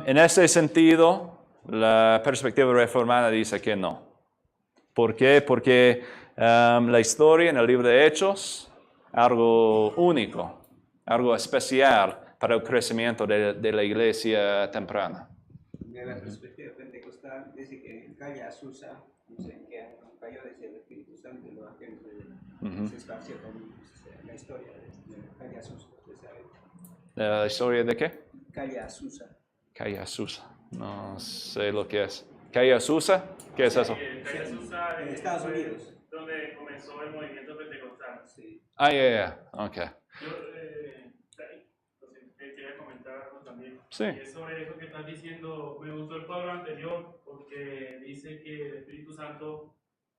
En este sentido, la perspectiva reformada dice que no. ¿Por qué? Porque la historia en el libro de Hechos, algo único, algo especial para el crecimiento de la iglesia temprana. De la perspectiva pentecostal, dice que en calle Azusa, no sé en qué cayó desde el Espíritu Santo y los ángeles se esparció con la historia de calle Azusa. ¿La historia de qué? Calle Azusa. Calle Azusa. No sé lo que es. ¿Calle Azusa? ¿Qué es eso? Calle Azusa En Estados Unidos. Donde comenzó el movimiento pentecostal. Sí. Ok. Yo quería comentar algo también. Sí. Y es sobre eso que estás diciendo. Me gustó el cuadro anterior porque dice que el Espíritu Santo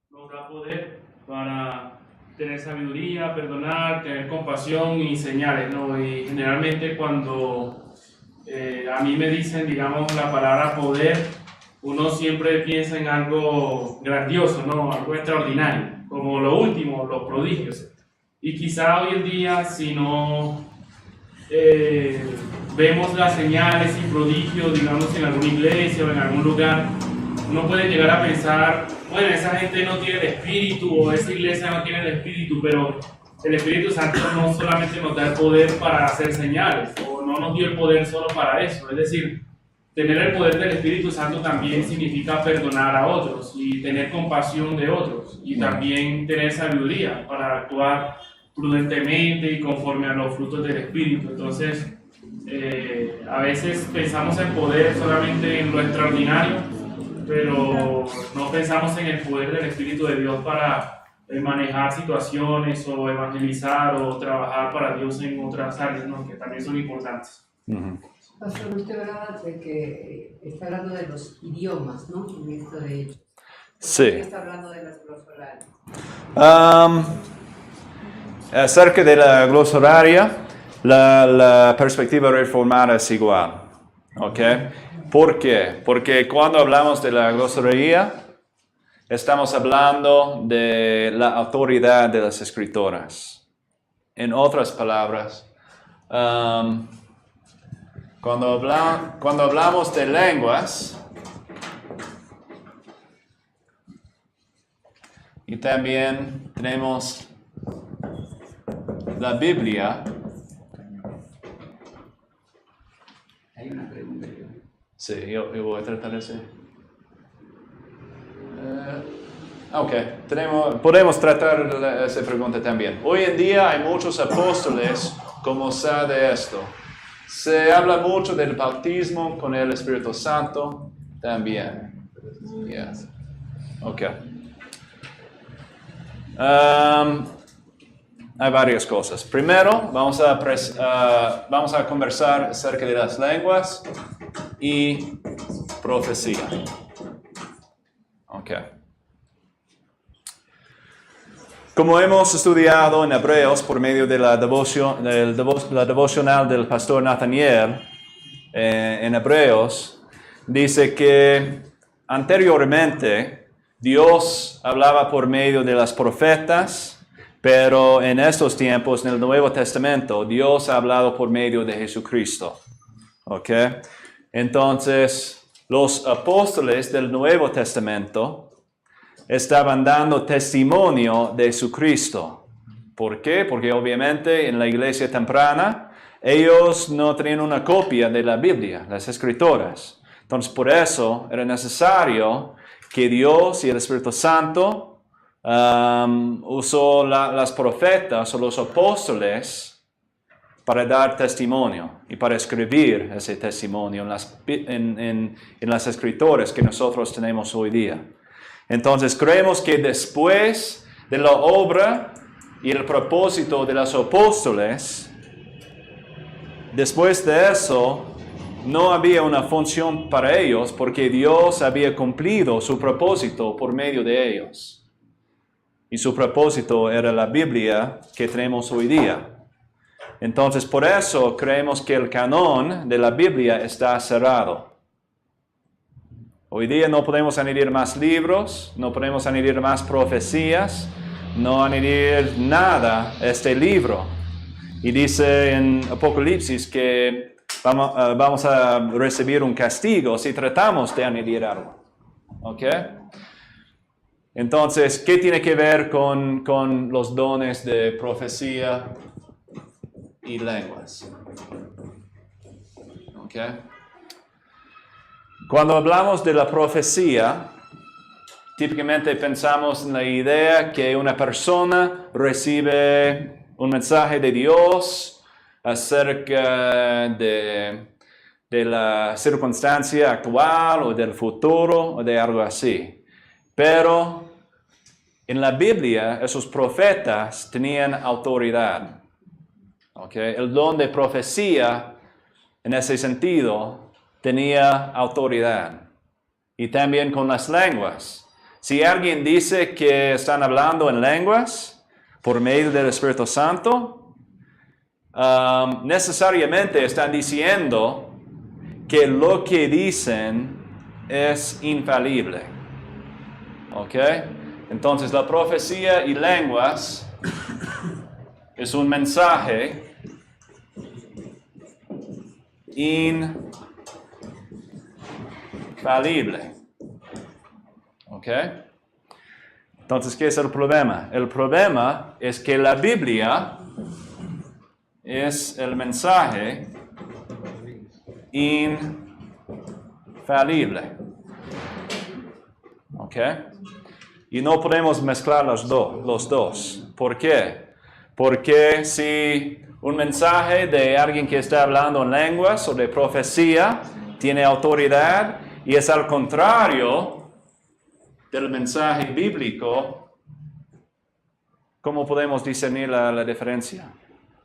nos da poder para tener sabiduría, perdonar, tener compasión y señales, ¿no? Y generalmente cuando a mí me dicen, digamos, la palabra poder, uno siempre piensa en algo grandioso, ¿no? Algo extraordinario, como lo último, los prodigios. Y quizá hoy en día, si no vemos las señales y prodigios, digamos, en alguna iglesia o en algún lugar, uno puede llegar a pensar, bueno, esa gente no tiene el Espíritu o esa iglesia no tiene el Espíritu, pero el Espíritu Santo no solamente nos da el poder para hacer señales, o no nos dio el poder solo para eso. Es decir, tener el poder del Espíritu Santo también significa perdonar a otros y tener compasión de otros y también tener sabiduría para actuar prudentemente y conforme a los frutos del Espíritu. Entonces, a veces pensamos en poder solamente en lo extraordinario, pero no pensamos en el poder del Espíritu de Dios para manejar situaciones o evangelizar o trabajar para Dios en otras áreas, ¿no? Que también son importantes. Pastor, usted hablaba de que está hablando de los idiomas, ¿no? En esto de Hechos. Sí. Está hablando de las glosolarias. Acerca de la glosoraria, la perspectiva reformada es igual. ¿Ok? ¿Por qué? Porque cuando hablamos de la glosoraria, estamos hablando de la autoridad de las escritoras. En otras palabras, cuando hablamos de lenguas, y también tenemos la Biblia. Hay una pregunta. Sí, yo voy a tratar de ese. Ok, podemos tratar esa pregunta también. Hoy en día hay muchos apóstoles como sabe de esto. Se habla mucho del bautismo con el Espíritu Santo también. Yes. Ok. Hay varias cosas. Primero, vamos a conversar acerca de las lenguas y profecía. Ok. Como hemos estudiado en Hebreos por medio de la devocional del pastor Nathaniel, en Hebreos, dice que anteriormente Dios hablaba por medio de las profetas, pero en estos tiempos, en el Nuevo Testamento, Dios ha hablado por medio de Jesucristo. ¿Ok? Entonces, los apóstoles del Nuevo Testamento estaban dando testimonio de Jesucristo. ¿Por qué? Porque obviamente en la iglesia temprana, ellos no tenían una copia de la Biblia, las Escrituras. Entonces, por eso era necesario que Dios y el Espíritu Santo usó las profetas o los apóstoles para dar testimonio y para escribir ese testimonio en las escrituras que nosotros tenemos hoy día. Entonces creemos que después de la obra y el propósito de los apóstoles, después de eso, no había una función para ellos porque Dios había cumplido su propósito por medio de ellos. Y su propósito era la Biblia que tenemos hoy día. Entonces, por eso creemos que el canon de la Biblia está cerrado. Hoy día no podemos añadir más libros, no podemos añadir más profecías, no añadir nada a este libro. Y dice en Apocalipsis que vamos a recibir un castigo si tratamos de añadir algo. ¿Ok? Entonces, ¿qué tiene que ver con los dones de profecía y lenguas? ¿Ok? Cuando hablamos de la profecía, típicamente pensamos en la idea que una persona recibe un mensaje de Dios acerca de la circunstancia actual o del futuro o de algo así. Pero en la Biblia, esos profetas tenían autoridad. ¿Okay? El don de profecía, en ese sentido, tenía autoridad. Y también con las lenguas. Si alguien dice que están hablando en lenguas por medio del Espíritu Santo, necesariamente están diciendo que lo que dicen es infalible. ¿Ok? Entonces la profecía y lenguas es un mensaje infalible. ¿Ok? Entonces, ¿qué es el problema? El problema es que la Biblia es el mensaje infalible. ¿Ok? Y no podemos mezclar los dos. ¿Por qué? Porque si un mensaje de alguien que está hablando en lenguas o de profecía tiene autoridad y es al contrario del mensaje bíblico, ¿cómo podemos discernir la diferencia?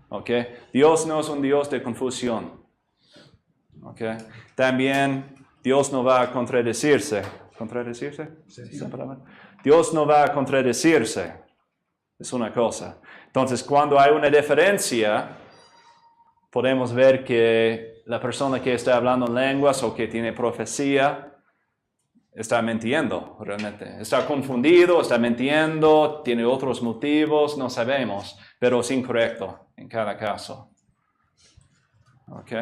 ¿Okay? Dios no es un Dios de confusión. ¿Okay? También Dios no va a contradecirse. ¿Contradecirse? Sí. ¿Esa palabra? Dios no va a contradecirse. Es una cosa. Entonces, cuando hay una diferencia, podemos ver que la persona que está hablando en lenguas o que tiene profecía está mintiendo realmente. Está confundido, está mintiendo, tiene otros motivos, no sabemos, pero es incorrecto en cada caso. ¿Ok?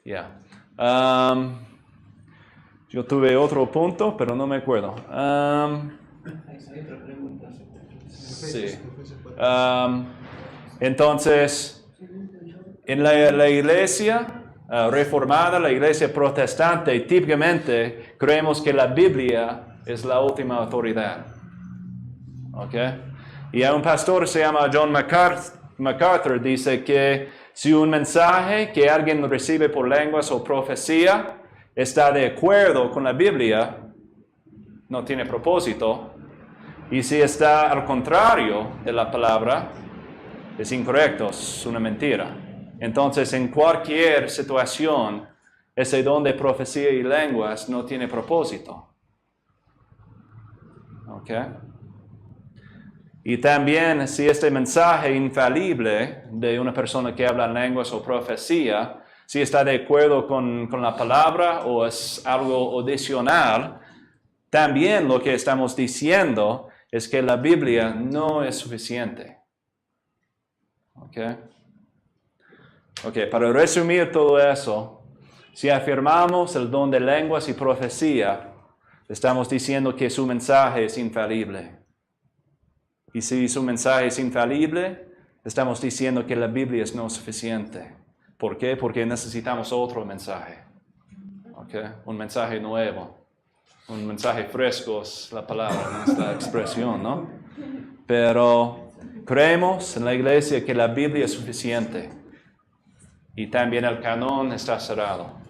Ya. Yo tuve otro punto, pero no me acuerdo. Sí. Entonces, en la iglesia reformada, la iglesia protestante, típicamente creemos que la Biblia es la última autoridad. ¿Ok? Y hay un pastor, se llama John MacArthur, dice que si un mensaje que alguien recibe por lenguas o profecía está de acuerdo con la Biblia, no tiene propósito. Y si está al contrario de la palabra, es incorrecto, es una mentira. Entonces, en cualquier situación, ese don de profecía y lenguas no tiene propósito. ¿Ok? Y también, si este mensaje infalible de una persona que habla lenguas o profecía, si está de acuerdo con la palabra o es algo adicional, también lo que estamos diciendo es que la Biblia no es suficiente. ¿Ok? Ok, para resumir todo eso, si afirmamos el don de lenguas y profecía, estamos diciendo que su mensaje es infalible. Y si su mensaje es infalible, estamos diciendo que la Biblia es no suficiente. ¿Por qué? Porque necesitamos otro mensaje. ¿Ok? Un mensaje nuevo. Un mensaje fresco es la palabra, nuestra expresión, ¿no? Pero creemos en la iglesia que la Biblia es suficiente. Y también el canon está cerrado.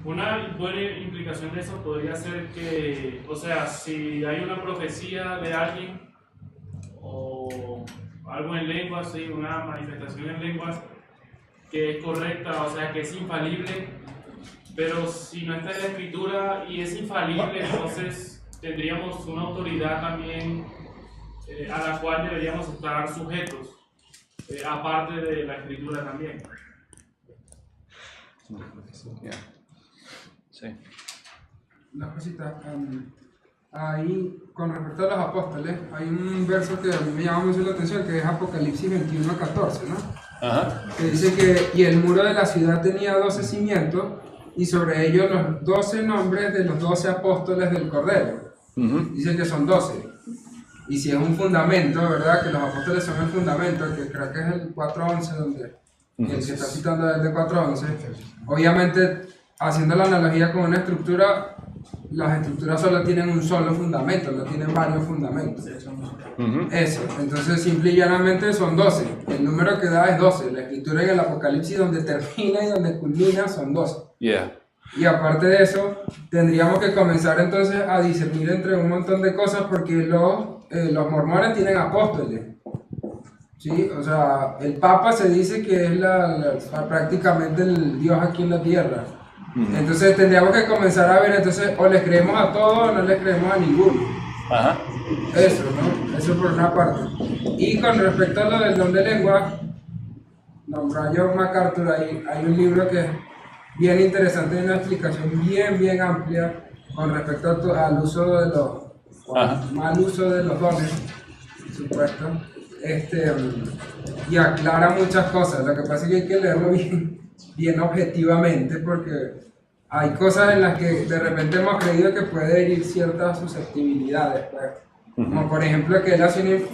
Una buena implicación de eso podría ser que, o sea, si hay una profecía de alguien o algo en lenguas, sí, una manifestación en lenguas que es correcta, o sea, que es infalible, pero si no está en la escritura y es infalible, entonces tendríamos una autoridad también a la cual deberíamos estar sujetos, aparte de la escritura también. Yeah. Sí. Una cosita, ahí con respecto a los apóstoles, hay un verso que a mí me llama mucho la atención, que es Apocalipsis 21:14, ¿no? Ajá. Que dice que, y el muro de la ciudad tenía 12 cimientos, y sobre ellos los 12 nombres de los 12 apóstoles del Cordero. Dice que son 12. Y si es un fundamento, ¿verdad? Que los apóstoles son el fundamento, que creo que es el 4:11, donde el que está citando es el de 4:11. Obviamente, haciendo la analogía con una estructura, las estructuras solo tienen un solo fundamento, no tienen varios fundamentos. Eso, entonces simple y llanamente son 12. El número que da es 12. La escritura en el Apocalipsis donde termina y donde culmina son 12. Yeah. Y aparte de eso, tendríamos que comenzar entonces a discernir entre un montón de cosas porque los mormones tienen apóstoles. ¿Sí? O sea, el Papa se dice que es prácticamente el Dios aquí en la tierra. Entonces tendríamos que comenzar a ver, entonces, o les creemos a todos o no les creemos a ninguno. Ajá. Eso, ¿no? Eso por una parte. Y con respecto a lo del don de lengua, nombró a John MacArthur, hay un libro que es bien interesante y una explicación bien amplia con respecto al uso de los, mal uso de los dones, supuesto. y aclara muchas cosas. Lo que pasa es que hay que leerlo bien objetivamente, porque hay cosas en las que de repente hemos creído que puede herir ciertas susceptibilidades, pues. Como por ejemplo que él hace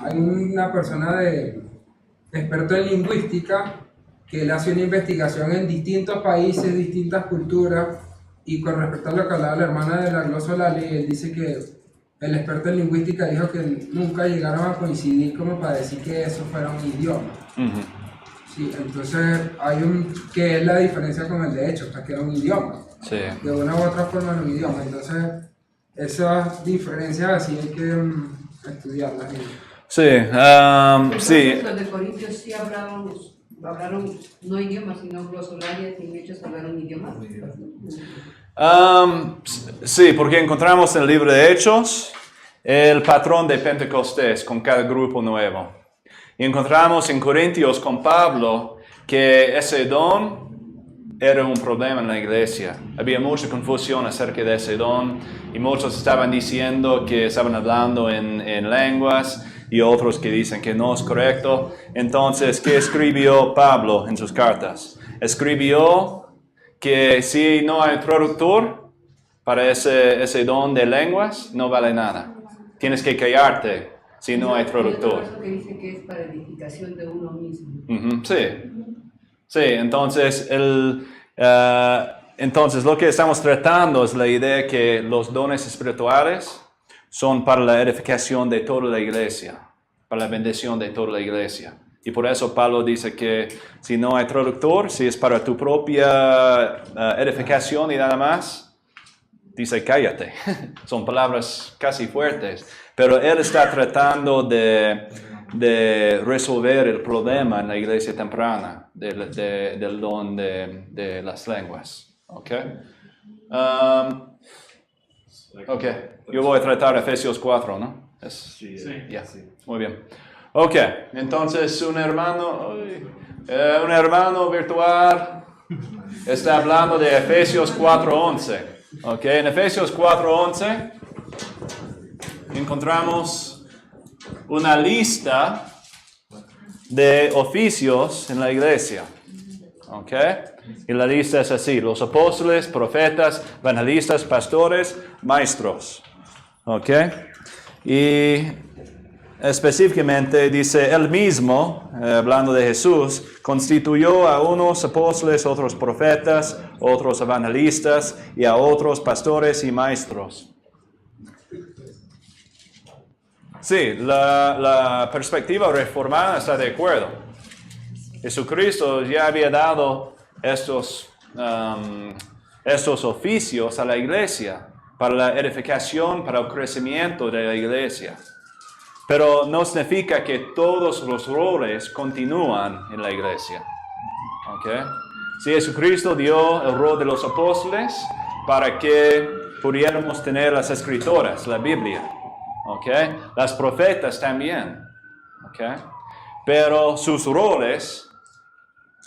hay una persona experto en lingüística que él hace una investigación en distintos países, distintas culturas, y con respecto a lo que hablaba la hermana de la glosolali, él dice que el experto en lingüística dijo que nunca llegaron a coincidir como para decir que eso fuera un idioma. Sí, entonces que es la diferencia con el de hecho, que era un idioma. Sí. De una u otra forma era un idioma. Entonces, esas diferencias así hay que estudiarlas. Sí, sí. Los de Corintios sí hablaron no idiomas, sino glosolarias, y en hechos hablaron idiomas. Sí, porque encontramos en el libro de Hechos el patrón de Pentecostés con cada grupo nuevo. Y encontramos en Corintios con Pablo que ese don era un problema en la iglesia. Había mucha confusión acerca de ese don y muchos estaban diciendo que estaban hablando en lenguas y otros que dicen que no es correcto. Entonces, ¿qué escribió Pablo en sus cartas? Escribió que si no hay traductor para ese don de lenguas, no vale nada. Tienes que callarte si no hay traductor. Hay otro que dice que es para edificación de uno mismo. Sí, entonces, entonces lo que estamos tratando es la idea que los dones espirituales son para la edificación de toda la iglesia, para la bendición de toda la iglesia. Y por eso Pablo dice que si no hay traductor, si es para tu propia edificación y nada más, dice cállate. Son palabras casi fuertes, pero él está tratando de resolver el problema en la iglesia temprana del don de las lenguas. ¿Ok? Ok, yo voy a tratar Efesios 4, ¿no? Sí. Yeah. Muy bien. Ok, entonces un hermano virtual está hablando de Efesios 4:11. Ok, en Efesios 4:11 encontramos una lista de oficios en la iglesia. Ok, y la lista es así: los apóstoles, profetas, evangelistas, pastores, maestros. Ok, y específicamente dice él mismo, hablando de Jesús, constituyó a unos apóstoles, otros profetas, otros evangelistas y a otros pastores y maestros. Sí, la perspectiva reformada está de acuerdo. Jesucristo ya había dado estos oficios a la iglesia para la edificación, para el crecimiento de la iglesia. Pero no significa que todos los roles continúan en la iglesia. ¿Okay? Si Jesucristo dio el rol de los apóstoles para que pudiéramos tener las escrituras, la Biblia. ¿Okay? Las profetas también. ¿Okay? Pero sus roles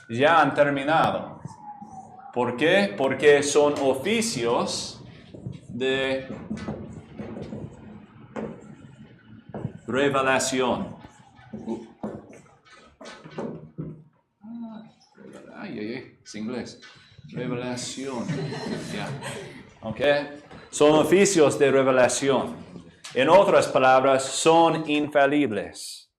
ya han terminado. ¿Por qué? Porque son oficios de revelación. Es inglés. Revelación. Yeah. Okay. Son oficios de revelación. En otras palabras, son infalibles.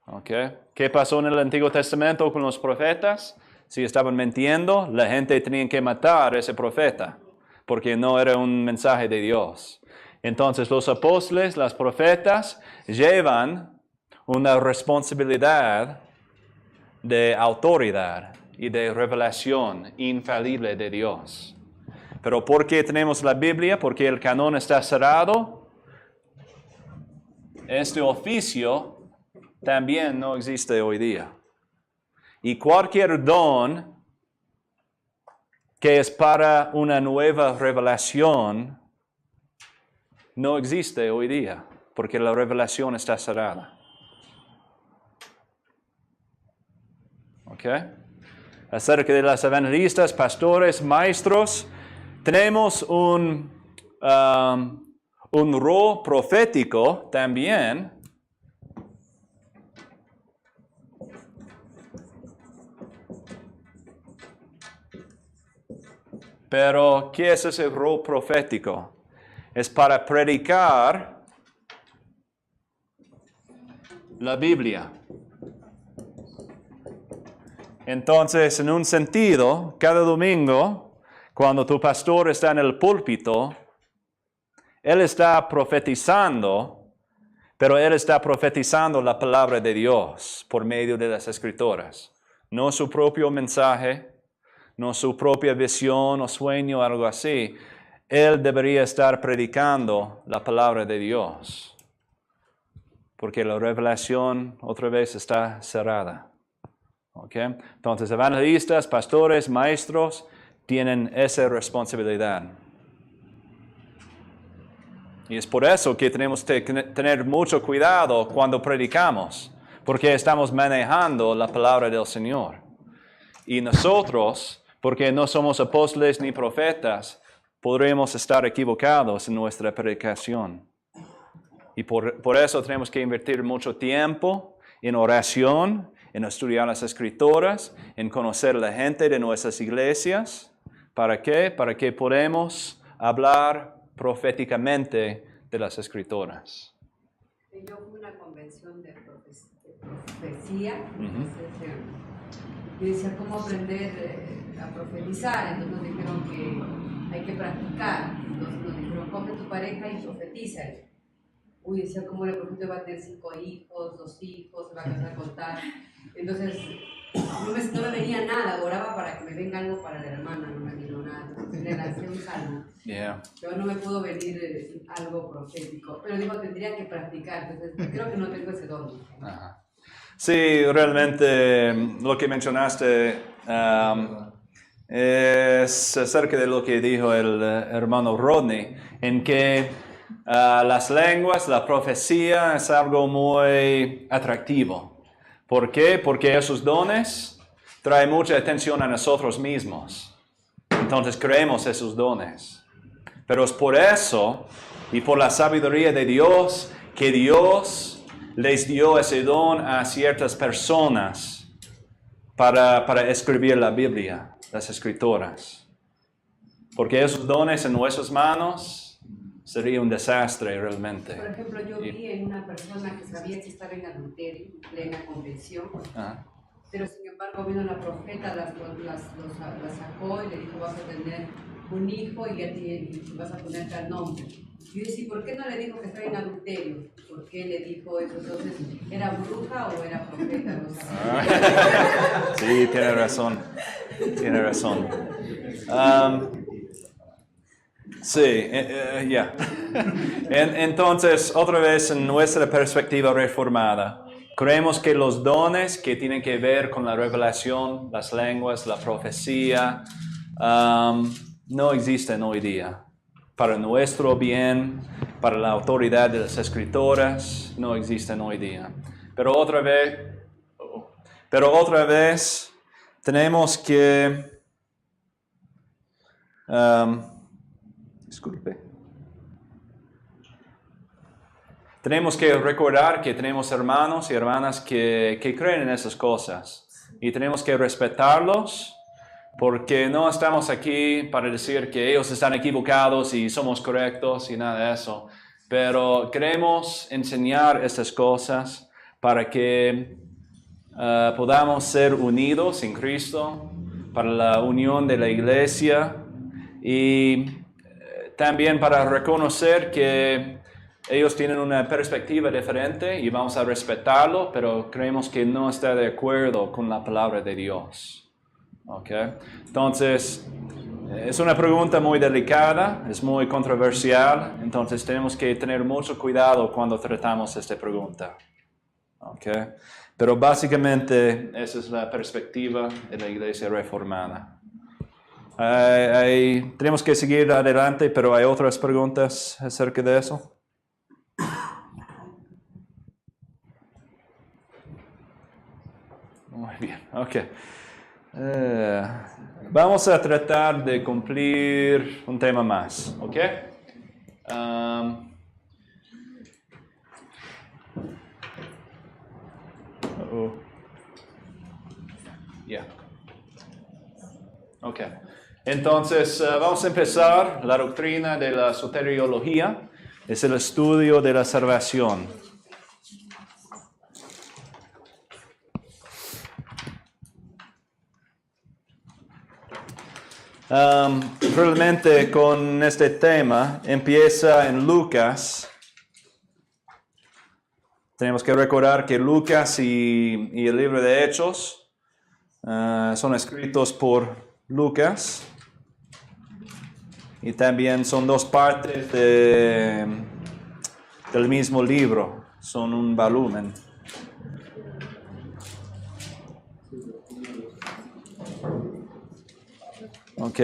Okay. ¿Qué pasó en el Antiguo Testamento con los profetas? Si estaban mintiendo, la gente tenía que matar a ese profeta, porque no era un mensaje de Dios. Entonces los apóstoles, los profetas, llevan una responsabilidad de autoridad y de revelación infalible de Dios. Pero ¿por qué tenemos la Biblia? Porque el canon está cerrado. Este oficio también no existe hoy día. Y cualquier don que es para una nueva revelación no existe hoy día, porque la revelación está cerrada. ¿Ok? Acerca de los evangelistas, pastores, maestros, tenemos un un rol profético también. Pero, ¿qué es ese rol profético? Es para predicar la Biblia. Entonces, en un sentido, cada domingo, cuando tu pastor está en el púlpito, él está profetizando, pero él está profetizando la palabra de Dios por medio de las Escrituras. No su propio mensaje, no su propia visión o sueño, algo así. Él debería estar predicando la palabra de Dios. Porque la revelación otra vez está cerrada. ¿Okay? Entonces, evangelistas, pastores, maestros tienen esa responsabilidad. Y es por eso que tenemos que tener mucho cuidado cuando predicamos, porque estamos manejando la palabra del Señor. Y nosotros, porque no somos apóstoles ni profetas, podremos estar equivocados en nuestra predicación. Y por eso tenemos que invertir mucho tiempo en oración, en estudiar las Escrituras, en conocer a la gente de nuestras iglesias. ¿Para qué? Para que podamos hablar proféticamente de las Escrituras. Yo fui a una convención de profecía, yo decía cómo aprender a profetizar, entonces nos dijeron que hay que practicar, entonces nos dijeron coge tu pareja y profetiza. Uy, decía cómo le profeto va a tener 5 hijos, 2 hijos, se va a casar con tal. Entonces no me venía nada, oraba para que me venga algo para la hermana, no me vino nada, le lancé un salmo. Yeah. Pero no me pudo venir algo profético, pero digo, tendría que practicar, entonces creo que no tengo ese don. Ajá. Sí, realmente lo que mencionaste es acerca de lo que dijo el hermano Rodney, en que las lenguas, la profecía es algo muy atractivo. ¿Por qué? Porque esos dones traen mucha atención a nosotros mismos. Entonces creemos esos dones. Pero es por eso y por la sabiduría de Dios que Dios les dio ese don a ciertas personas para escribir la Biblia, las Escrituras. Porque esos dones en nuestras manos sería un desastre realmente. Por ejemplo, yo vi en una persona que sabía que estaba en adulterio, en plena convención, pero sin embargo vino la profeta, las sacó y le dijo vas a tener un hijo y vas a poner tal nombre. Y yo decía, ¿por qué no le dijo que estaba en adulterio? ¿Por qué le dijo eso? Entonces, ¿era bruja o era profeta? No sabía. Sí, tiene razón. Tiene razón. Sí, ya. Entonces, otra vez en nuestra perspectiva reformada, creemos que los dones que tienen que ver con la revelación, las lenguas, la profecía, no existen hoy día. Para nuestro bien, para la autoridad de las Escrituras, no existen hoy día. Pero otra vez tenemos que... disculpe. Tenemos que recordar que tenemos hermanos y hermanas que creen en esas cosas. Y tenemos que respetarlos. Porque no estamos aquí para decir que ellos están equivocados y somos correctos y nada de eso. Pero queremos enseñar estas cosas para que podamos ser unidos en Cristo, para la unión de la iglesia y también para reconocer que ellos tienen una perspectiva diferente y vamos a respetarlo, pero creemos que no está de acuerdo con la palabra de Dios. Okay. Entonces, es una pregunta muy delicada, es muy controversial, entonces tenemos que tener mucho cuidado cuando tratamos esta pregunta. Okay. Pero básicamente esa es la perspectiva de la Iglesia Reformada. Tenemos que seguir adelante, pero ¿hay otras preguntas acerca de eso? Muy bien, ok. Vamos a tratar de cumplir un tema más, ¿ok? Ok. Entonces, vamos a empezar la doctrina de la soteriología. Es el estudio de la salvación. Realmente con este tema empieza en Lucas. Tenemos que recordar que Lucas y el libro de Hechos son escritos por Lucas y también son dos partes del mismo libro, son un volumen. Ok.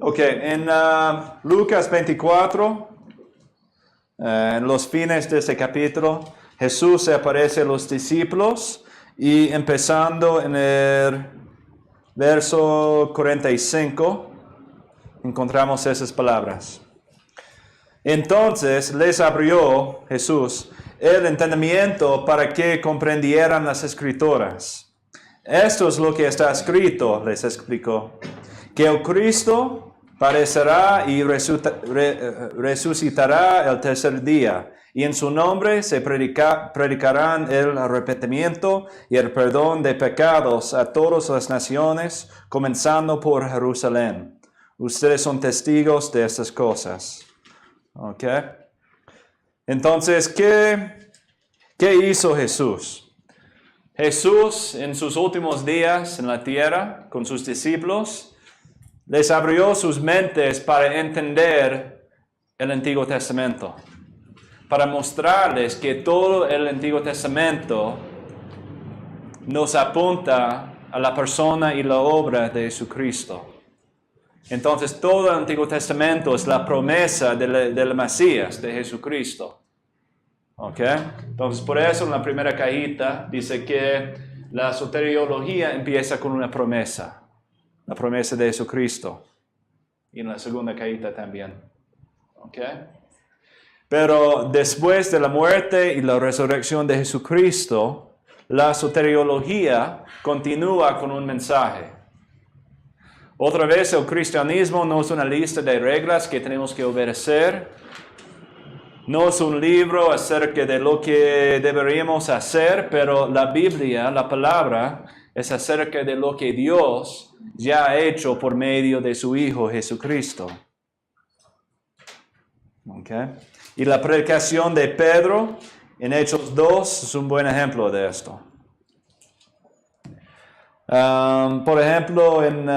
Ok, en Lucas 24, en los fines de ese capítulo, Jesús se aparece a los discípulos y empezando en el verso 45, encontramos esas palabras. Entonces les abrió Jesús el entendimiento para que comprendieran las Escrituras. Esto es lo que está escrito, les explicó, que el Cristo padecerá y resucitará el tercer día, y en su nombre se predicarán el arrepentimiento y el perdón de pecados a todas las naciones, comenzando por Jerusalén. Ustedes son testigos de estas cosas. ¿Ok? Entonces, ¿qué hizo Jesús? Jesús, en sus últimos días en la tierra, con sus discípulos, les abrió sus mentes para entender el Antiguo Testamento, para mostrarles que todo el Antiguo Testamento nos apunta a la persona y la obra de Jesucristo. Entonces, todo el Antiguo Testamento es la promesa del Mesías, de Jesucristo. ¿Ok? Entonces, por eso en la primera cajita dice que la soteriología empieza con una promesa. La promesa de Jesucristo. Y en la segunda cajita también. ¿Ok? Pero después de la muerte y la resurrección de Jesucristo, la soteriología continúa con un mensaje. Otra vez, el cristianismo no es una lista de reglas que tenemos que obedecer. No es un libro acerca de lo que deberíamos hacer, pero la Biblia, la palabra, es acerca de lo que Dios ya ha hecho por medio de su Hijo Jesucristo. Okay. Y la predicación de Pedro en Hechos 2 es un buen ejemplo de esto. Por ejemplo, en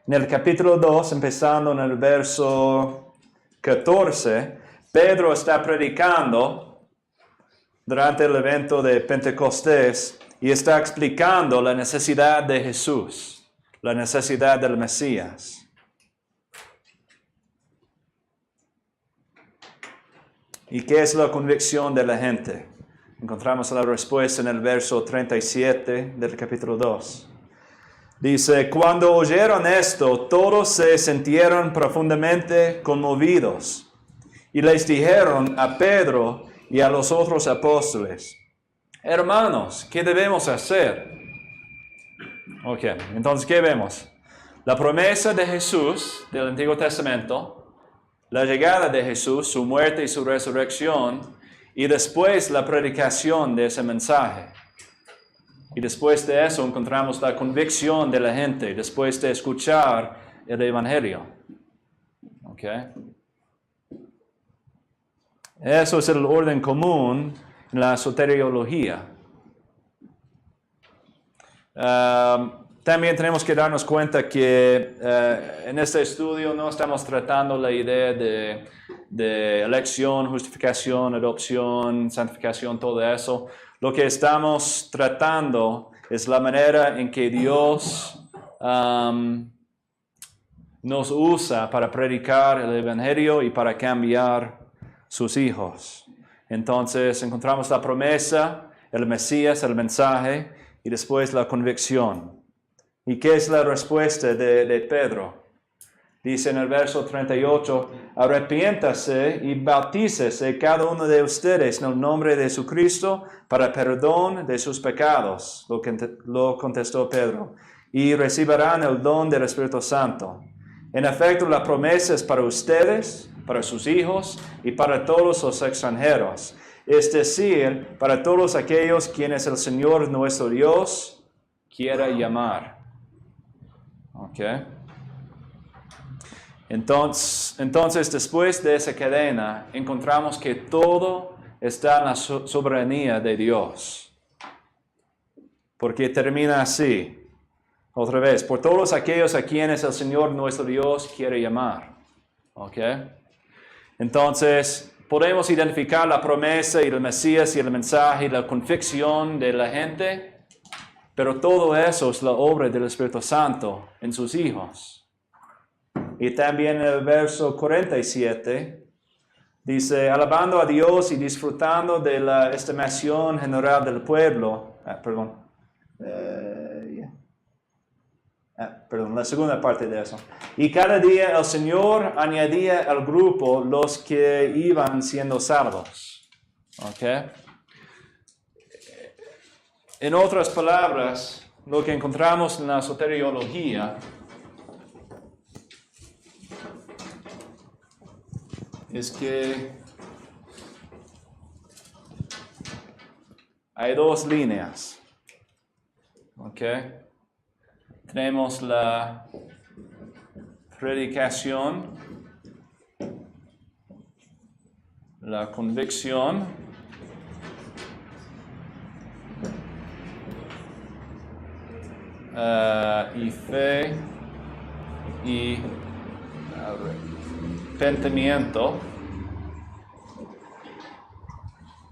el capítulo 2, empezando en el verso 14, Pedro está predicando durante el evento de Pentecostés y está explicando la necesidad de Jesús, la necesidad del Mesías. ¿Y qué es la convicción de la gente? Encontramos la respuesta en el verso 37 del capítulo 2. Dice, cuando oyeron esto, todos se sintieron profundamente conmovidos y les dijeron a Pedro y a los otros apóstoles, hermanos, ¿qué debemos hacer? Ok, entonces, ¿qué vemos? La promesa de Jesús del Antiguo Testamento, la llegada de Jesús, su muerte y su resurrección, y después la predicación de ese mensaje. Y después de eso encontramos la convicción de la gente, después de escuchar el Evangelio. Ok. Eso es el orden común en la soteriología. También tenemos que darnos cuenta que en este estudio no estamos tratando la idea de elección, justificación, adopción, santificación, todo eso. Lo que estamos tratando es la manera en que Dios nos usa para predicar el Evangelio y para cambiar sus hijos. Entonces encontramos la promesa, el Mesías, el mensaje y después la convicción. ¿Y qué es la respuesta de Pedro? Dice en el verso 38, arrepiéntase y bautícese cada uno de ustedes en el nombre de Jesucristo para perdón de sus pecados, lo contestó Pedro, y recibirán el don del Espíritu Santo. En efecto, la promesa es para ustedes, para sus hijos y para todos los extranjeros, es decir, para todos aquellos quienes el Señor nuestro Dios quiera llamar. ¿Ok? Entonces, después de esa cadena, encontramos que todo está en la soberanía de Dios. Porque termina así. Otra vez, por todos aquellos a quienes el Señor nuestro Dios quiere llamar. ¿Ok? Entonces, podemos identificar la promesa y el Mesías y el mensaje y la convicción de la gente, pero todo eso es la obra del Espíritu Santo en sus hijos. Y también en el verso 47 dice, alabando a Dios y disfrutando de la estimación general del pueblo. La segunda parte de eso. Y cada día el Señor añadía al grupo los que iban siendo salvos. ¿Ok? En otras palabras, lo que encontramos en la soteriología es que hay dos líneas. ¿Ok? Tenemos la predicación, la convicción, y fe y arrepentimiento.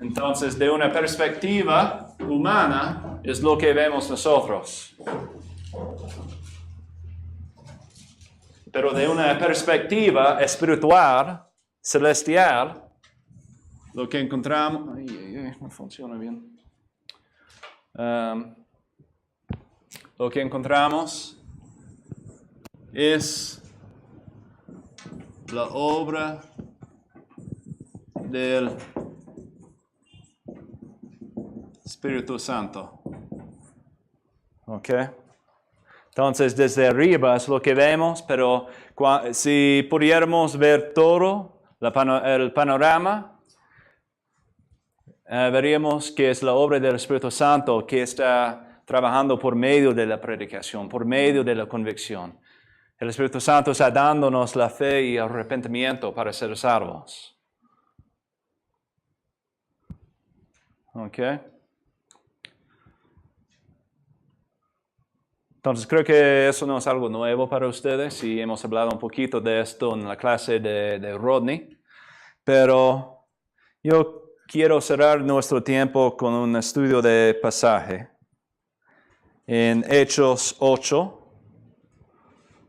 Entonces, de una perspectiva humana, es lo que vemos nosotros. Pero de una perspectiva espiritual, celestial, lo que encontramos... no funciona bien. Lo que encontramos es la obra del Espíritu Santo. ¿Ok? Entonces, desde arriba es lo que vemos, pero si pudiéramos ver todo el panorama, veríamos que es la obra del Espíritu Santo que está trabajando por medio de la predicación, por medio de la convicción. El Espíritu Santo está dándonos la fe y el arrepentimiento para ser salvos. ¿Ok? Entonces creo que eso no es algo nuevo para ustedes y hemos hablado un poquito de esto en la clase de Rodney, pero yo quiero cerrar nuestro tiempo con un estudio de pasaje en Hechos 8,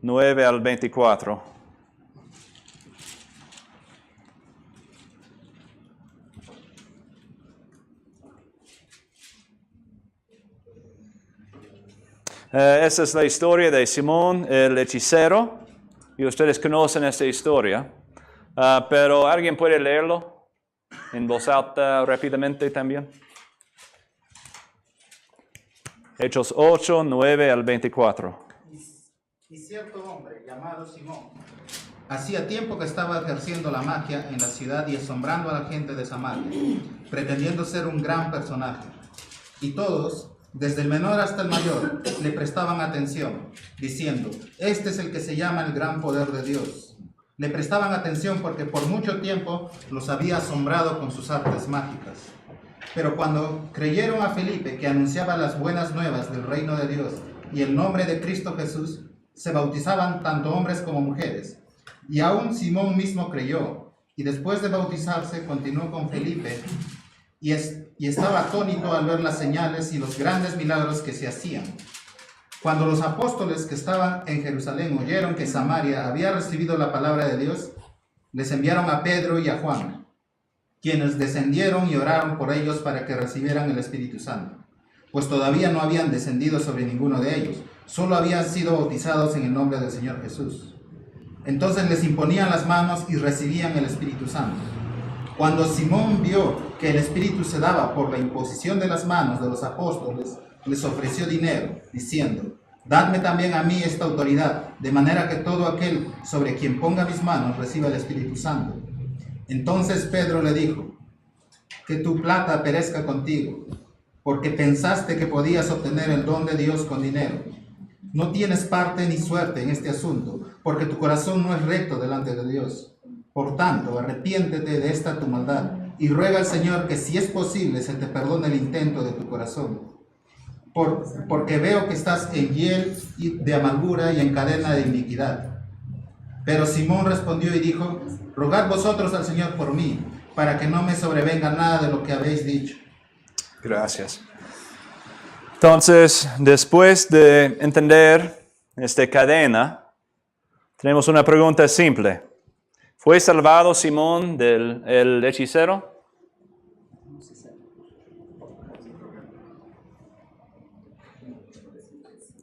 9 al 24. Esa es la historia de Simón el hechicero, y ustedes conocen esta historia, pero ¿alguien puede leerlo en voz alta rápidamente también? Hechos 8, 9 al 24. Y cierto hombre llamado Simón hacía tiempo que estaba ejerciendo la magia en la ciudad y asombrando a la gente de Samaria, pretendiendo ser un gran personaje. Y todos, desde el menor hasta el mayor, le prestaban atención, diciendo, este es el que se llama el gran poder de Dios. Le prestaban atención porque por mucho tiempo los había asombrado con sus artes mágicas. Pero cuando creyeron a Felipe, que anunciaba las buenas nuevas del reino de Dios y el nombre de Cristo Jesús, se bautizaban tanto hombres como mujeres. Y aún Simón mismo creyó, y después de bautizarse continuó con Felipe, y estaba atónito al ver las señales y los grandes milagros que se hacían. Cuando los apóstoles que estaban en Jerusalén oyeron que Samaria había recibido la palabra de Dios, les enviaron a Pedro y a Juan, quienes descendieron y oraron por ellos para que recibieran el Espíritu Santo, pues todavía no habían descendido sobre ninguno de ellos, solo habían sido bautizados en el nombre del Señor Jesús. Entonces les imponían las manos y recibían el Espíritu Santo. Cuando Simón vio que el Espíritu se daba por la imposición de las manos de los apóstoles, les ofreció dinero, diciendo: «Dadme también a mí esta autoridad, de manera que todo aquel sobre quien ponga mis manos reciba el Espíritu Santo». Entonces Pedro le dijo: «Que tu plata perezca contigo, porque pensaste que podías obtener el don de Dios con dinero. No tienes parte ni suerte en este asunto, porque tu corazón no es recto delante de Dios. Por tanto, arrepiéntete de esta tu maldad, y ruega al Señor que, si es posible, se te perdone el intento de tu corazón. Porque veo que estás en hiel de amargura y en cadena de iniquidad». Pero Simón respondió y dijo: «Rogad vosotros al Señor por mí, para que no me sobrevenga nada de lo que habéis dicho». Gracias. Entonces, después de entender esta cadena, tenemos una pregunta simple. ¿Fue salvado Simón del hechicero?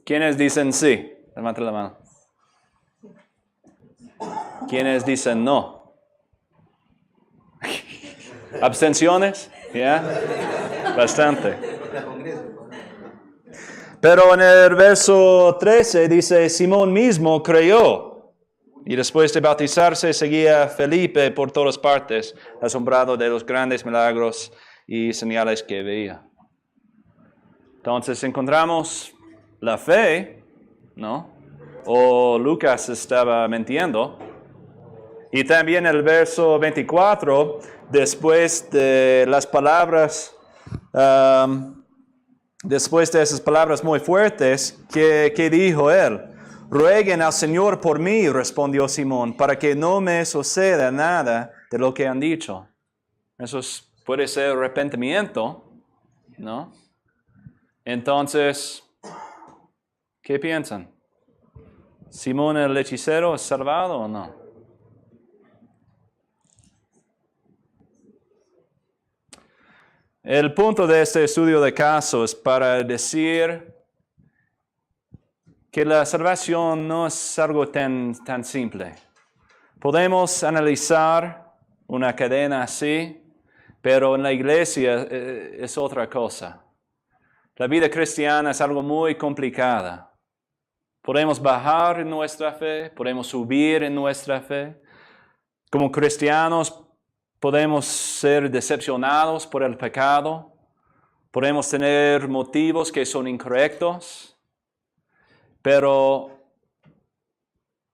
¿Quiénes dicen sí? Levanta la mano. ¿Quiénes dicen no? ¿Abstenciones? ¿Ya? Bastante. Pero en el verso 13 dice: Simón mismo creyó, y después de bautizarse seguía a Felipe por todas partes, asombrado de los grandes milagros y señales que veía. Entonces encontramos la fe, ¿no? O Lucas estaba mintiendo. Y también el verso 24, después de las palabras, después de esas palabras muy fuertes, ¿qué dijo él? «Rueguen al Señor por mí», respondió Simón, «para que no me suceda nada de lo que han dicho». Eso puede ser arrepentimiento, ¿no? Entonces, ¿qué piensan? ¿Simón el hechicero es salvado o no? El punto de este estudio de caso es para decir que la salvación no es algo tan simple. Podemos analizar una cadena así, pero en la iglesia es otra cosa. La vida cristiana es algo muy complicada. Podemos bajar en nuestra fe, podemos subir en nuestra fe. Como cristianos podemos ser decepcionados por el pecado, podemos tener motivos que son incorrectos, pero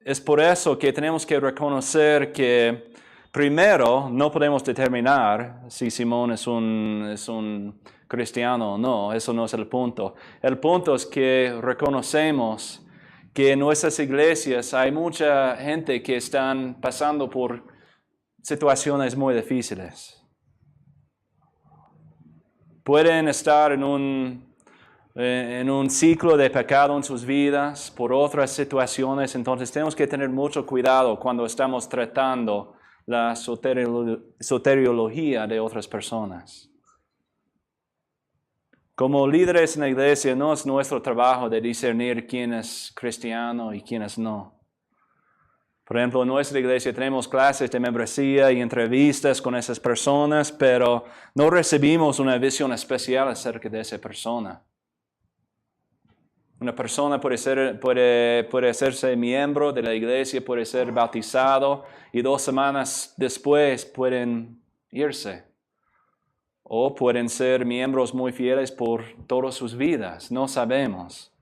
es por eso que tenemos que reconocer que primero no podemos determinar si Simón es un cristiano o no. Eso no es el punto. El punto es que reconocemos que en nuestras iglesias hay mucha gente que están pasando por situaciones muy difíciles. Pueden estar en un ciclo de pecado en sus vidas por otras situaciones, entonces tenemos que tener mucho cuidado cuando estamos tratando la soteriología de otras personas. Como líderes en la iglesia no es nuestro trabajo de discernir quién es cristiano y quién es no. Por ejemplo, en nuestra iglesia tenemos clases de membresía y entrevistas con esas personas, pero no recibimos una visión especial acerca de esa persona. Una persona puede hacerse miembro de la iglesia, puede ser bautizado y 2 semanas después pueden irse. O pueden ser miembros muy fieles por todas sus vidas, no sabemos.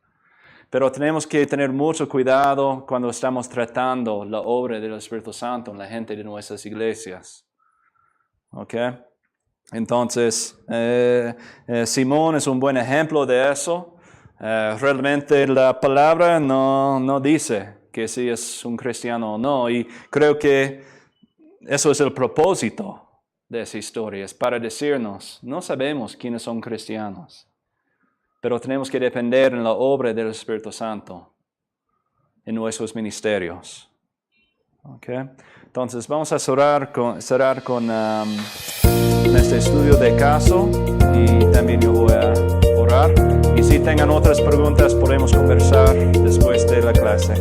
Pero tenemos que tener mucho cuidado cuando estamos tratando la obra del Espíritu Santo en la gente de nuestras iglesias. ¿Ok? Entonces, Simón es un buen ejemplo de eso. Realmente la palabra no dice que si es un cristiano o no. Y creo que eso es el propósito de esa historia. Es para decirnos, no sabemos quiénes son cristianos. Pero tenemos que depender en la obra del Espíritu Santo en nuestros ministerios. ¿Okay? Entonces vamos a cerrar con este estudio de caso y también yo voy a orar. Y si tengan otras preguntas podemos conversar después de la clase.